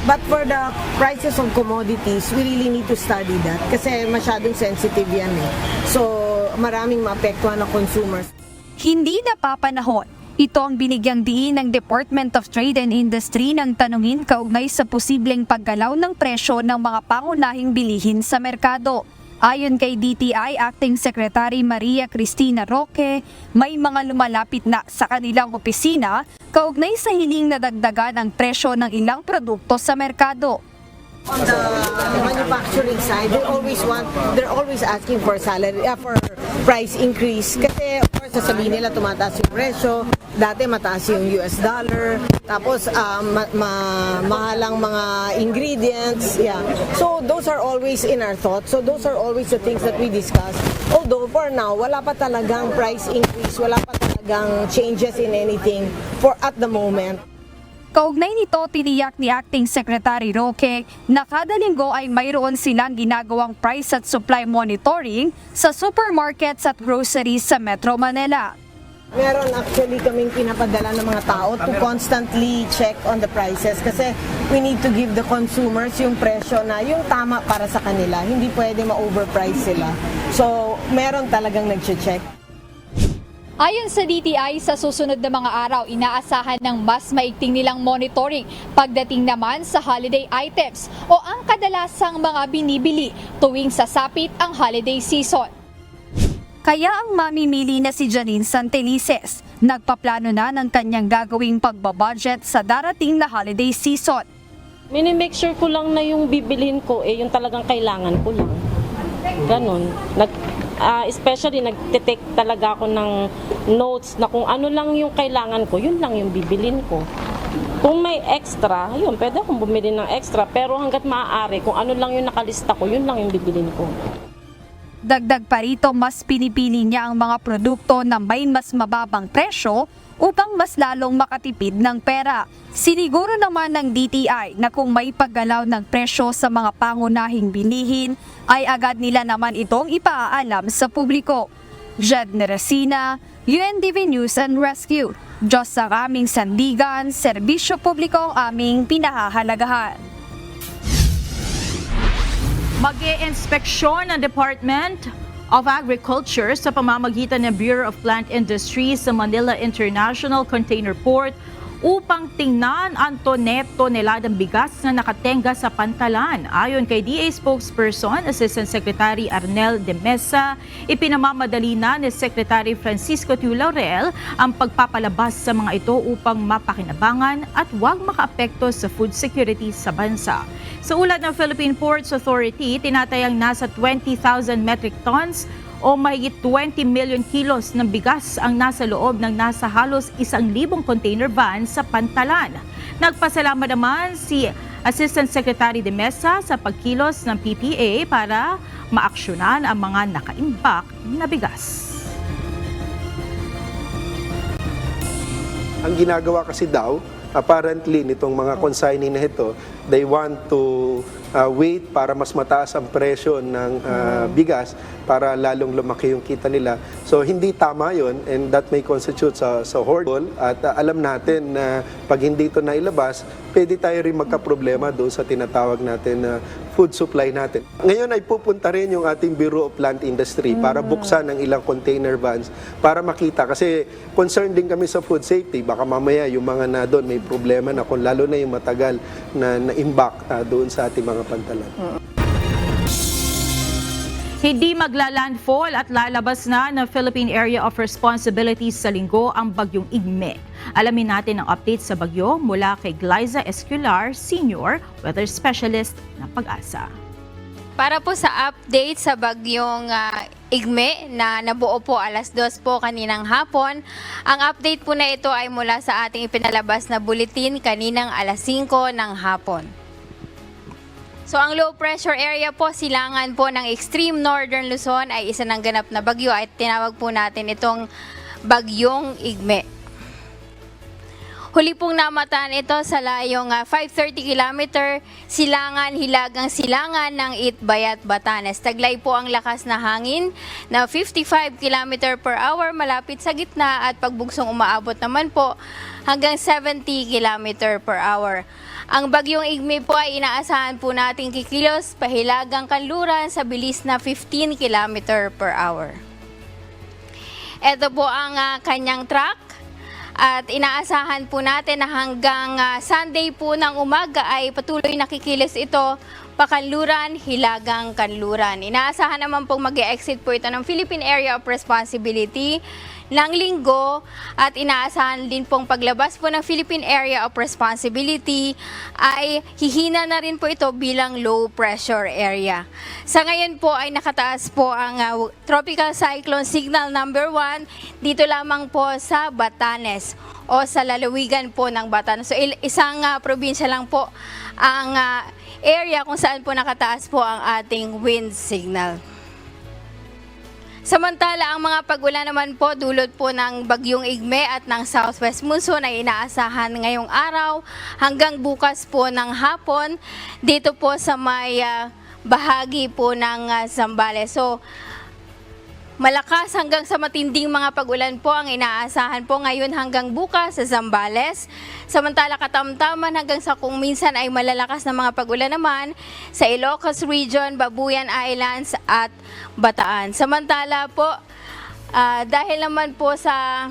But for the prices of commodities, we really need to study that kasi masyadong sensitive yan eh. So maraming maapektuhan ng consumers. Hindi napapanahon. Ito ang binigyang diin ng Department of Trade and Industry nang tanungin kaugnay sa posibleng paggalaw ng presyo ng mga pangunahing bilihin sa merkado. Ayon kay DTI Acting Secretary Maria Cristina Roque, may mga lumalapit na sa kanilang opisina kaugnay sa hiling na dagdagan ang presyo ng ilang produkto sa merkado. On the manufacturing side, they're always asking for for price increase kasi of course sasabihin nila tumataas yung presyo, dati mataas yung US dollar, tapos mahalang mga ingredients, yeah. So those are always in our thoughts. So those are always the things that we discuss. Although for now, wala pa talagang price increase, wala pa talagang changes in anything for at the moment. Kaugnay nito, tiniyak ni Acting Secretary Roque na kada linggo ay mayroon silang ginagawang price at supply monitoring sa supermarkets at groceries sa Metro Manila. Meron actually kaming pinapadala ng mga tao to constantly check on the prices kasi we need to give the consumers yung presyo na yung tama para sa kanila. Hindi pwede ma-overprice sila. So, meron talagang nag-check. Ayon sa DTI, sa susunod na mga araw, inaasahan ng mas maigting nilang monitoring pagdating naman sa holiday items o ang kadalasang mga binibili tuwing sasapit ang holiday season. Kaya ang mamimili na si Janine Santelices, nagpaplano na ng kanyang gagawing pagbabudget sa darating na holiday season. Minimake sure ko lang na yung bibilhin ko, yung talagang kailangan ko lang. Ganon. Especially nagtitake talaga ako ng notes na kung ano lang yung kailangan ko, yun lang yung bibilin ko. Kung may extra, yun, pwede akong bumili ng extra. Pero hanggat maaari, kung ano lang yung nakalista ko, yun lang yung bibilin ko. Dagdag pa rito, mas pinipili niya ang mga produkto na may mas mababang presyo upang mas lalong makatipid ng pera. Siniguro naman ng DTI na kung may paggalaw ng presyo sa mga pangunahing bilihin, ay agad nila naman itong ipaalam sa publiko. Jed Neresina, UNTV News and Rescue. Diyos sa aming sandigan, serbisyo publiko ang aming pinahahalagahan. Mag-i-inspeksyon ng Department of Agriculture sa pamamagitan ng Bureau of Plant Industries sa Manila International Container Port upang tingnan ang toneladang bigas na nakatenga sa pantalan. Ayon kay DA spokesperson, Assistant Secretary Arnel de Mesa, ipinamamadali na ni Secretary Francisco Tiu Laurel ang pagpapalabas sa mga ito upang mapakinabangan at huwag makaapekto sa food security sa bansa. Sa ulat ng Philippine Ports Authority, tinatayang nasa 20,000 metric tons o mahigit 20 million kilos ng bigas ang nasa loob ng nasa halos 1,000 container van sa pantalan. Nagpasalamat naman si Assistant Secretary de Mesa sa pagkilos ng PPA para maaksyonan ang mga nakaimbak na bigas. Ang ginagawa kasi daw, apparently nitong mga consignee na ito, they want to wait para mas mataas ang presyo ng bigas para lalong lumaki yung kita nila. So hindi tama yon, and that may constitute sa hoarding. At alam natin na pag hindi ito nailabas, pwede tayo rin magkaproblema doon sa tinatawag natin na food supply natin. Ngayon ay pupunta rin yung ating Bureau of Plant Industry para buksan ng ilang container vans para makita. Kasi concerned din kami sa food safety. Baka mamaya yung mga na doon may problema na kung lalo na yung matagal na na-imbak doon sa ating mga pantalan. Hindi maglalandfall at lalabas na ng Philippine Area of Responsibility sa linggo ang bagyong Igme. Alamin natin ang update sa bagyo mula kay Glyza Escular, Senior Weather Specialist ng Pag-asa. Para po sa update sa bagyong Igme na nabuo po alas 2 po kaninang hapon, ang update po na ito ay mula sa ating ipinalabas na bulletin kaninang alas 5 ng hapon. So ang low pressure area po, silangan po ng extreme northern Luzon ay isa ng ganap na bagyo at tinawag po natin itong bagyong Igme. Huli pong namataan ito sa layong 530 km, silangan, hilagang silangan ng Itbayat, Batanes. Taglay po ang lakas na hangin na 55 km per hour malapit sa gitna at pagbugsong umaabot naman po hanggang 70 km per hour. Ang bagyong Igme po ay inaasahan po nating kikilos pahilagang kanluran sa bilis na 15 km per hour. Ito po ang kanyang track at inaasahan po natin na hanggang Sunday po ng umaga ay patuloy nakikilos ito pakanluran, hilagang kanluran. Inaasahan naman pong mag-e-exit po ito ng Philippine Area of Responsibility ng linggo at inaasahan din pong paglabas po ng Philippine Area of Responsibility ay hihina na rin po ito bilang low pressure area. Sa ngayon po ay nakataas po ang Tropical Cyclone Signal number 1 dito lamang po sa Batanes o sa lalawigan po ng Batanes. So isang probinsya lang po ang area kung saan po nakataas po ang ating wind signal. Samantala, ang mga pag-ulan naman po dulot po ng bagyong Igme at ng southwest monsoon ay inaasahan ngayong araw hanggang bukas po ng hapon dito po sa may bahagi po ng Zambales. So, malakas hanggang sa matinding mga pag-ulan po ang inaasahan po ngayon hanggang bukas sa Zambales. Samantala katamtaman hanggang sa kung minsan ay malalakas na mga pag-ulan naman sa Ilocos Region, Babuyan Islands at Bataan. Samantala po, dahil naman po sa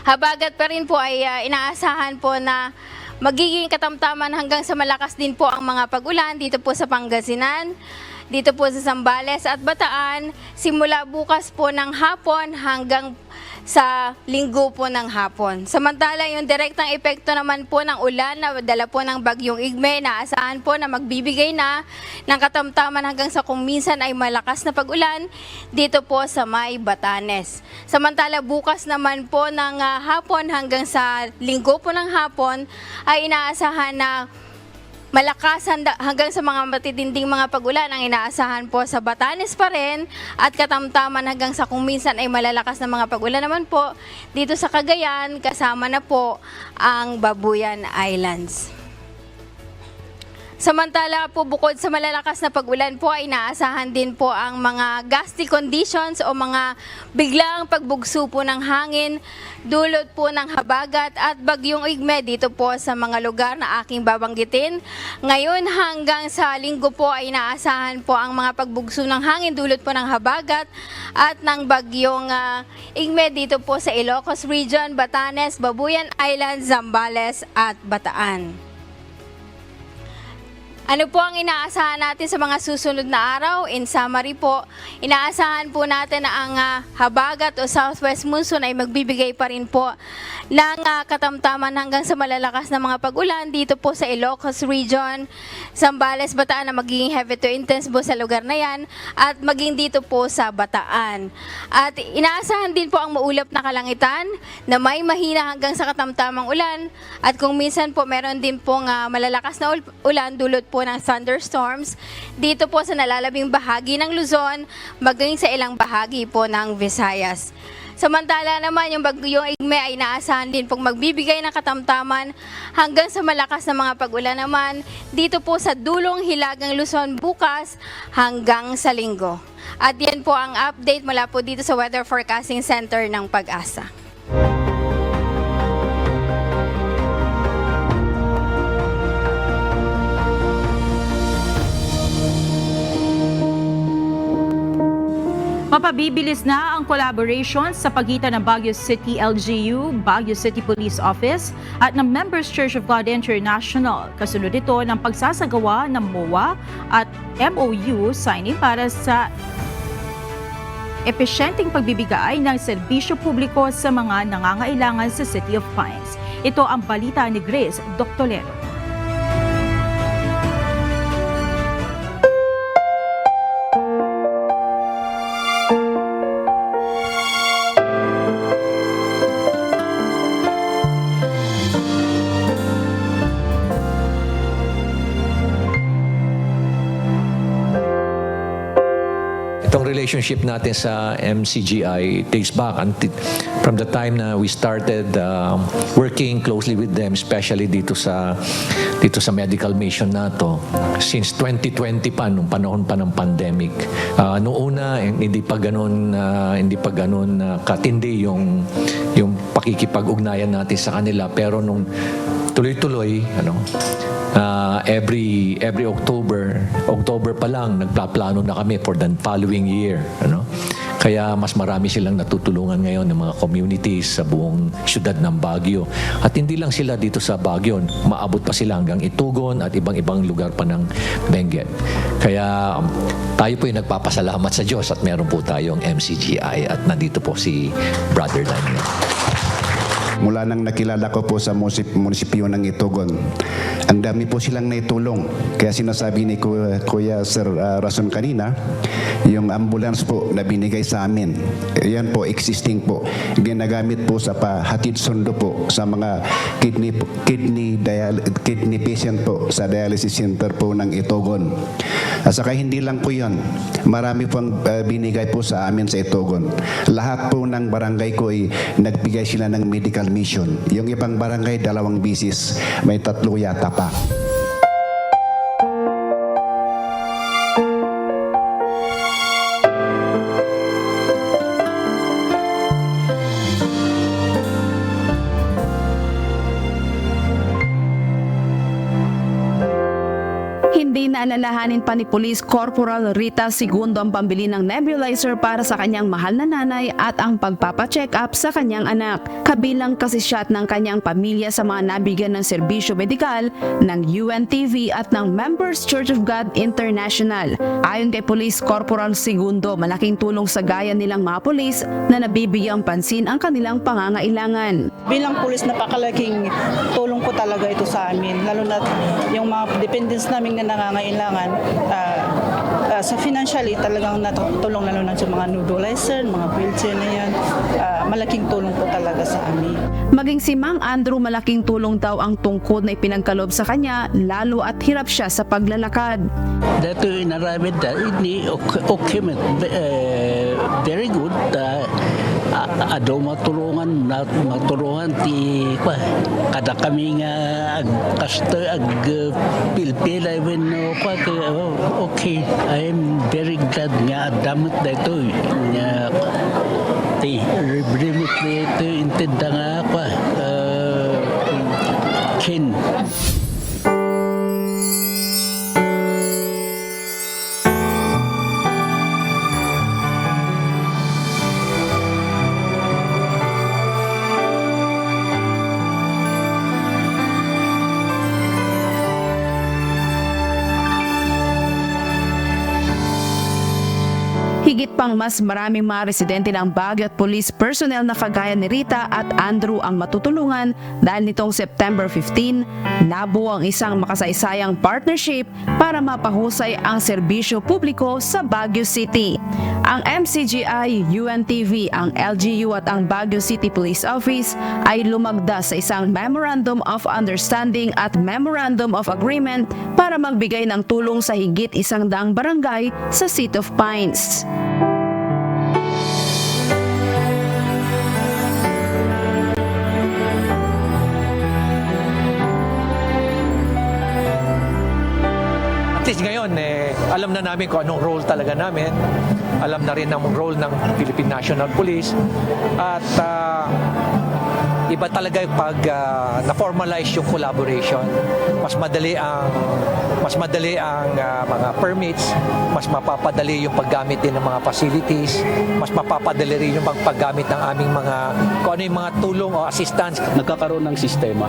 habagat pa rin po ay inaasahan po na magiging katamtaman hanggang sa malakas din po ang mga pag-ulan dito po sa Pangasinan, dito po sa Zambales at Bataan, simula bukas po ng hapon hanggang sa linggo po ng hapon. Samantala, yung direktang epekto naman po ng ulan na dala po ng bagyong Igme, naasahan po na magbibigay na ng katamtaman hanggang sa kung minsan ay malakas na pag-ulan dito po sa may Batanes. Samantala, bukas naman po ng hapon hanggang sa linggo po ng hapon ay inaasahan na malakas hanggang sa mga matitinding mga pag-ulan ang inaasahan po sa Batanes pa rin at katamtaman hanggang sa kung minsan ay malalakas na mga pag-ulan naman po dito sa Cagayan, kasama na po ang Babuyan Islands. Samantala po, bukod sa malalakas na pag-ulan po ay inaasahan din po ang mga gusty conditions o mga biglang pagbugso po ng hangin, dulot po ng habagat at bagyong igme dito po sa mga lugar na aking babanggitin. Ngayon hanggang sa linggo po ay inaasahan po ang mga pagbugso ng hangin, dulot po ng habagat at ng bagyong igme dito po sa Ilocos Region, Batanes, Babuyan Island, Zambales at Bataan. Ano po ang inaasahan natin sa mga susunod na araw? In summary po, inaasahan po natin na ang habagat o southwest monsoon ay magbibigay pa rin po ng katamtaman hanggang sa malalakas na mga pag-ulan dito po sa Ilocos Region, Zambales, Bataan na magiging heavy to intense po sa lugar na yan at maging dito po sa Bataan. At inaasahan din po ang maulap na kalangitan na may mahina hanggang sa katamtamang ulan at kung minsan po meron din pong malalakas na ulan dulot po ng thunderstorms dito po sa nalalabing bahagi ng Luzon, maging sa ilang bahagi po ng Visayas. Samantala naman, yung bagyong Igme ay inaasahan din pong magbibigay ng katamtaman hanggang sa malakas na mga pag-ulan naman dito po sa dulong hilagang Luzon bukas hanggang sa linggo. At yan po ang update mula po dito sa Weather Forecasting Center ng Pag-asa. Mapabibilis na ang collaboration sa pagitan ng Baguio City LGU, Baguio City Police Office at ng Members Church of God International. Kasunod ito ng pagsasagawa ng MOA at MOU signing para sa epesyenteng pagbibigay ng serbisyo publiko sa mga nangangailangan sa City of Pines. Ito ang balita ni Grace Doctolero. Itong relationship natin sa MCGI dates back from the time na we started working closely with them, especially dito sa medical mission nato since 2020 pa, nung panahon pa ng pandemic. Noong una hindi pa ganoon katindi yung pakikipag-ugnayan natin sa kanila, pero nung tuloy-tuloy every October pa lang nagpaplano na kami for the following year, Kaya mas marami silang natutulungan ngayon ng mga communities sa buong syudad ng Baguio. At hindi lang sila dito sa Baguio, maabot pa sila hanggang Itugon at ibang lugar pa ng Benguet. Kaya tayo po yung nagpapasalamat sa Diyos at meron po tayong MCGI at nandito po si Brother Daniel. Mula nang nakilala ko po sa munisipyo ng Itugon, ang dami po silang naitulong. Kaya sinasabi ni Kuya Sir Rason kanina, yung ambulance po na binigay sa amin, yan po, existing po. Ginagamit po sa pahatid sundo po sa mga kidney patient po sa dialysis center po ng Itugon. At saka hindi lang po yan, marami pong binigay po sa amin sa Itugon. Lahat po ng barangay ko ay nagbigay sila ng medical mission. Yung ibang barangay, 2 bisis, may 3 yata pa. Hindi na alalahanin pa ni Police Corporal Rita Segundo ang pambili ng nebulizer para sa kanyang mahal na nanay at ang pagpapacheck up sa kanyang anak. Kabilang kasi siya at ng kanyang pamilya sa mga nabigyan ng serbisyo medikal ng UNTV at ng Members Church of God International. Ayon kay Police Corporal Segundo, malaking tulong sa gaya nilang mga pulis na nabibigyang pansin ang kanilang pangangailangan. Bilang pulis, napakalaking tulong po talaga ito sa amin, lalo na yung mga dependents namin na nangangailangan sa financially talagang natutulong, lalo na sa mga nebulizer, mga wheelchair na yan. Malaking tulong po talaga sa amin. Maging si Mang Andrew, malaking tulong daw ang tungkod na ipinagkaloob sa kanya, lalo at hirap siya sa paglalakad. Dito inarami dahil okay, very good. ado matulungan ti kada kami nga kasto pilpila even okay, I am very glad nga damot dito nga ti remote dito intenda nga Ken. Higit pang mas maraming mga residente ng Baguio at police personnel na kagaya ni Rita at Andrew ang matutulungan dahil nitong September 15, nabuo ang isang makasaysayang partnership para mapahusay ang serbisyo publiko sa Baguio City. Ang MCGI, UNTV, ang LGU at ang Baguio City Police Office ay lumagda sa isang Memorandum of Understanding at Memorandum of Agreement para magbigay ng tulong sa higit 100 barangay sa City of Pines. At least ngayon, alam na namin kung anong role talaga namin. Alam na rin ang role ng Philippine National Police. At iba talaga pag na-formalize yung collaboration. Mas madali ang mga permits, mas mapapadali yung paggamit din ng mga facilities, mas mapapadali rin yung paggamit ng aming mga kung ano yung mga tulong o assistance. Nagkakaroon ng sistema.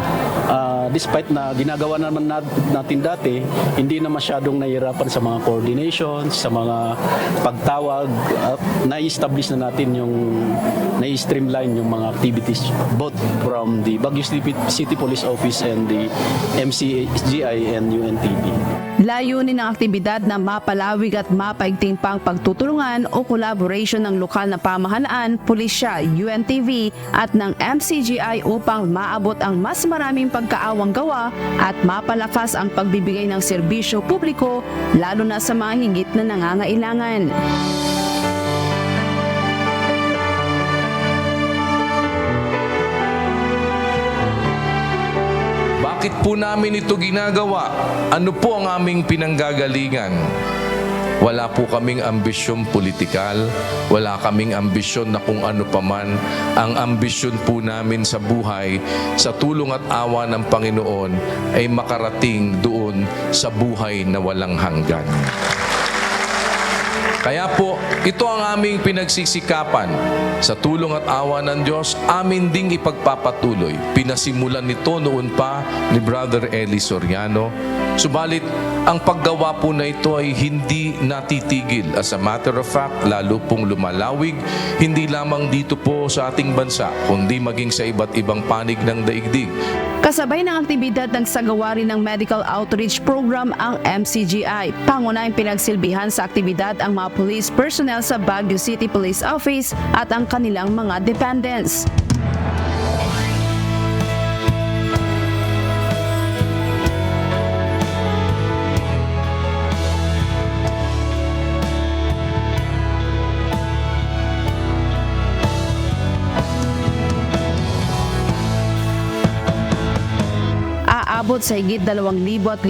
Despite na ginagawa naman natin dati, hindi na masyadong nahihirapan sa mga coordinations, sa mga pagtawag, na-establish na natin na-streamline yung mga activities both from the Baguio City Police Office and the MCGI and UNTV. Layunin ng aktibidad na mapalawig at mapaigting pang pagtutulungan o collaboration ng lokal na pamahalaan, pulisya, UNTV at ng MCGI upang maabot ang mas maraming pagkaawang gawa at mapalakas ang pagbibigay ng serbisyo publiko lalo na sa mga higit na nangangailangan. Bakit po namin ito ginagawa? Ano po ang aming pinanggagalingan? Wala po kaming ambisyon politikal, wala kaming ambisyon na kung ano paman. Ang ambisyon po namin sa buhay, sa tulong at awa ng Panginoon, ay makarating doon sa buhay na walang hanggan. Kaya po, ito ang aming pinagsisikapan. Sa tulong at awa ng Diyos, amin ding ipagpapatuloy. Pinasimulan nito noon pa ni Brother Eli Soriano. Subalit, ang paggawa po na ito ay hindi natitigil. As a matter of fact, lalo pong lumalawig, hindi lamang dito po sa ating bansa, kundi maging sa iba't ibang panig ng daigdig. Kasabay ng aktibidad ng sagawa rin ng Medical Outreach Program ang MCGI. Pangunahing pinagsilbihan sa aktibidad ang mga police personnel sa Baguio City Police Office at ang kanilang mga dependents. Aabot sa higit 2,500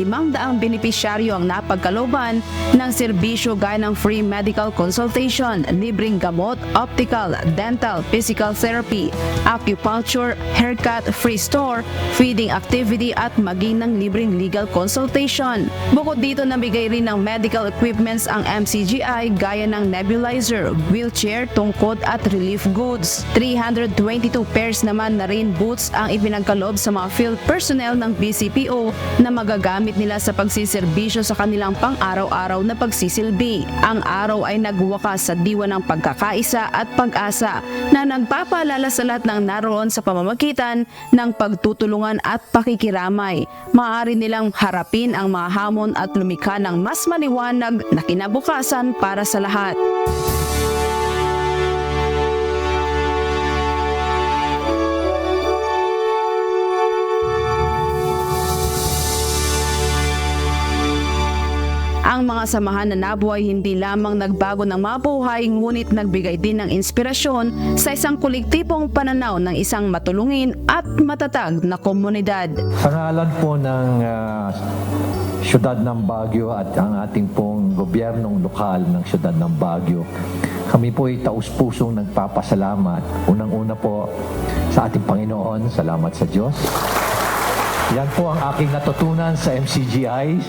benepisyaryo ang napagkalooban ng serbisyo gaya ng free medical consultation, libreng gamot, optical, dental, physical therapy, acupuncture, haircut, free store, feeding activity at maging ng libreng legal consultation. Bukod dito, nabigay rin ng medical equipments ang MCGI gaya ng nebulizer, wheelchair, tungkod at relief goods. 322 pairs naman na rin boots ang ipinagkaloob sa mga field personnel ng BCPO na magagamit nila sa pagsiservisyo sa kanilang pang-araw-araw na pagsisilbi. Ang araw ay nagwakas sa diwa ng pagkakaisa at pag-asa na nagpapaalala sa lahat ng naroon sa pamamagitan ng pagtutulungan at pakikiramay. Maaari nilang harapin ang mga hamon at lumikha ng mas maliwanag na kinabukasan para sa lahat. Ang mga mga samahan na nabuhay hindi lamang nagbago ng mabuhay ngunit nagbigay din ng inspirasyon sa isang kolektibong pananaw ng isang matulungin at matatag na komunidad. Sa ngalan po ng Siyudad ng Baguio at ang ating pong gobyernong lokal ng Siyudad ng Baguio, kami po ay taus-pusong nagpapasalamat. Unang-una po sa ating Panginoon, salamat sa Diyos. Yan po ang aking natutunan sa MCGI.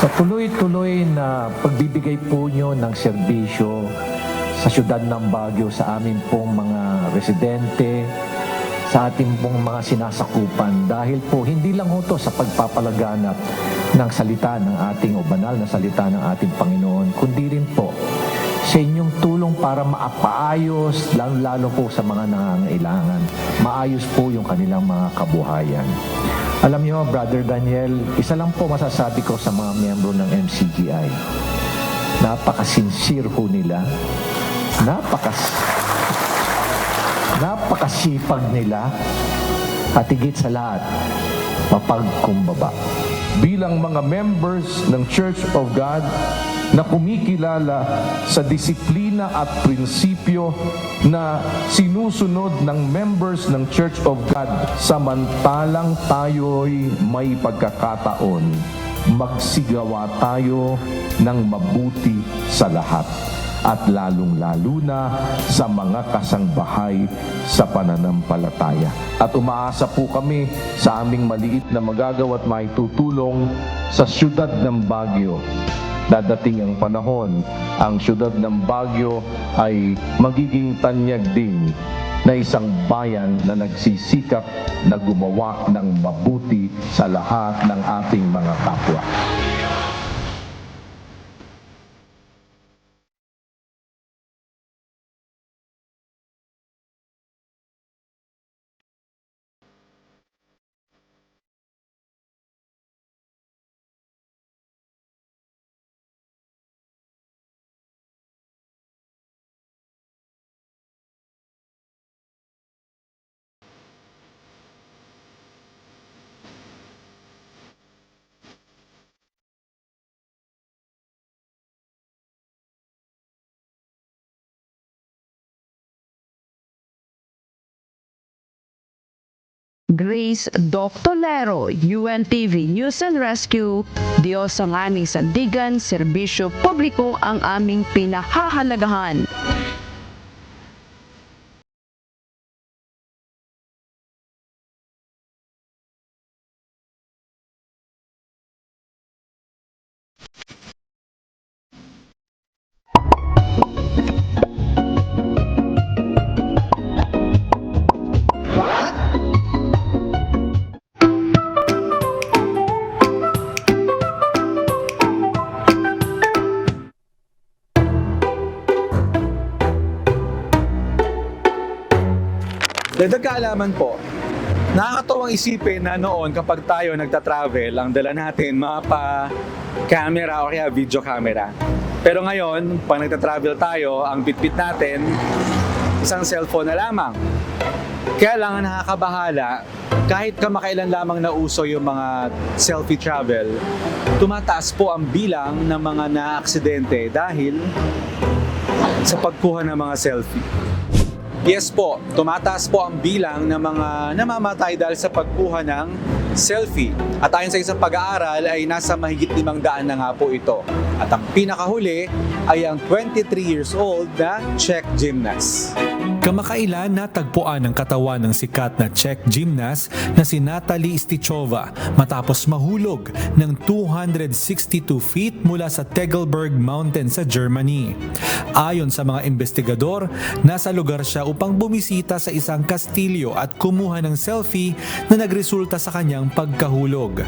Sa tuloy-tuloy na pagbibigay po nyo ng serbisyo sa Siyudad ng Baguio, sa amin pong mga residente, sa ating pong mga sinasakupan. Dahil po hindi lang ito sa pagpapalaganap ng salita ng ating o banal na salita ng ating Panginoon, kundi rin po sa inyong tulong para maapaayos, lalo po sa mga nangangailangan, maayos po yung kanilang mga kabuhayan. Alam niyo, Brother Daniel, isa lang po masasabi ko sa mga miyembro ng MCGI. Napaka-sincere po nila. Napakasipag nila. At higit sa lahat, mapagkumbaba. Bilang mga members ng Church of God na kumikilala sa disiplina at prinsipyo na sinusunod ng members ng Church of God, samantalang tayo'y may pagkakataon, magsigawa tayo ng mabuti sa lahat at lalong-lalo na sa mga kasangbahay sa pananampalataya. At umaasa po kami sa aming maliit na magagawa at maitutulong sa Siyudad ng Baguio. Dadating ang panahon, ang Siyudad ng Baguio ay magiging tanyag din na isang bayan na nagsisikap na gumawa ng mabuti sa lahat ng ating mga kapwa. Grace Doctolero, UNTV News and Rescue. Diyos ang aming sandigan, serbisyo publiko ang aming pinahahalagahan. Dagdag kaalaman po, nakakatuwang isipin na noon kapag tayo nagta-travel, ang dala natin mapa-camera o kaya video camera. Pero ngayon, pag nagta-travel tayo, ang bitbit natin, isang cellphone na lamang. Kaya lang ang nakakabahala, kahit kamakailan lamang nauso yung mga selfie travel, tumataas po ang bilang ng mga na-aksidente dahil sa pagkuha ng mga selfie. Yes po, tumataas po ang bilang ng mga namamatay dahil sa pagkuha ng selfie. At ayon sa isang pag-aaral ay nasa mahigit 500 na nga po ito. At ang pinakahuli ay ang 23 years old na Czech gymnast. Kamakailan natagpuan ang katawan ng sikat na Czech gymnast na si Natalie Stichova matapos mahulog ng 262 feet mula sa Tegelberg Mountain sa Germany. Ayon sa mga investigador, nasa lugar siya upang bumisita sa isang kastilyo at kumuha ng selfie na nagresulta sa kanyang pagkahulog.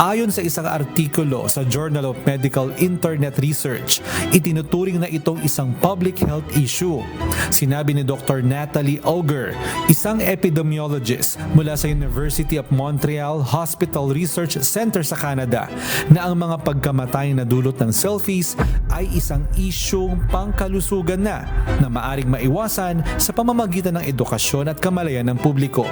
Ayon sa isang artikulo sa Journal of Medical Internet Research, itinuturing na itong isang public health issue. Sinabi ni Dr. Natalie Auger, isang epidemiologist mula sa University of Montreal Hospital Research Center sa Canada, na ang mga pagkamatay na dulot ng selfies ay isang isyung pangkalusugan na maaring maiwasan sa pamamagitan ng edukasyon at kamalayan ng publiko.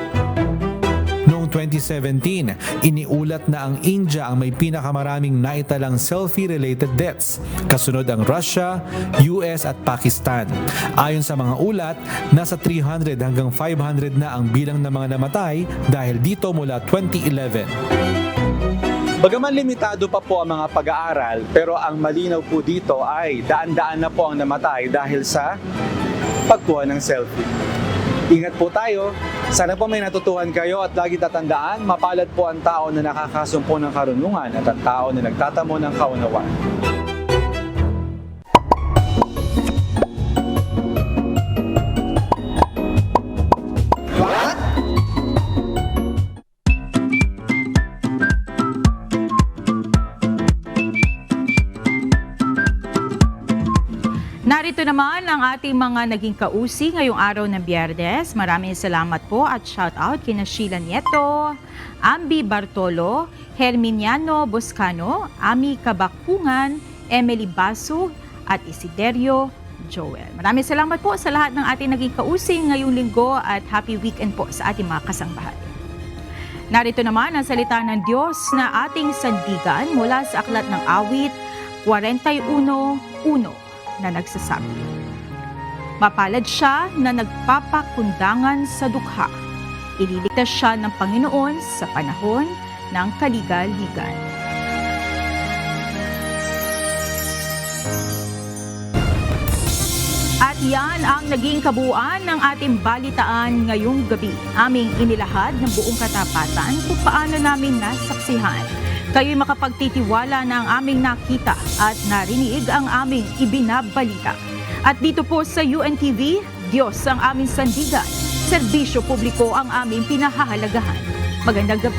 Noong noong 2017, iniulat na ang India ang may pinakamaraming naitalang selfie-related deaths. Kasunod ang Russia, US at Pakistan. Ayon sa mga ulat, nasa 300 hanggang 500 na ang bilang ng mga namatay dahil dito mula 2011. Bagaman limitado pa po ang mga pag-aaral, pero ang malinaw po dito ay daan-daan na po ang namatay dahil sa pagkuha ng selfie. Ingat po tayo. Sana po may natutuhan kayo at lagi tatandaan, mapalad po ang tao na nakakasumpo ng karunungan at ang tao na nagtatamo ng kaunawaan. Narito naman ang ating mga naging kausi ngayong araw ng Biyernes. Maraming salamat po at shout out kina Sheila Nieto, Ambi Bartolo, Herminiano Boscano, Ami Kabakungan, Emily Basu at Isiderio Joel. Maraming salamat po sa lahat ng ating naging kausi ngayong linggo at happy weekend po sa ating mga kasangbahay. Narito naman ang salita ng Diyos na ating sandigan mula sa Aklat ng Awit 41:1 na nagsasabi, mapalad siya na nagpapakundangan sa dukha. Ililigtas siya ng Panginoon sa panahon ng kaligaligan. At yan ang naging kabuuan ng ating balitaan ngayong gabi. Aming inilahad ng buong katapatan kung paano namin nasaksihan. Kayo'y makapagtitiwala na ang aming nakita at narinig ang aming ibinabalita. At dito po sa UNTV, Diyos ang aming sandigan, serbisyo publiko ang aming pinahahalagahan. Magandang gabi.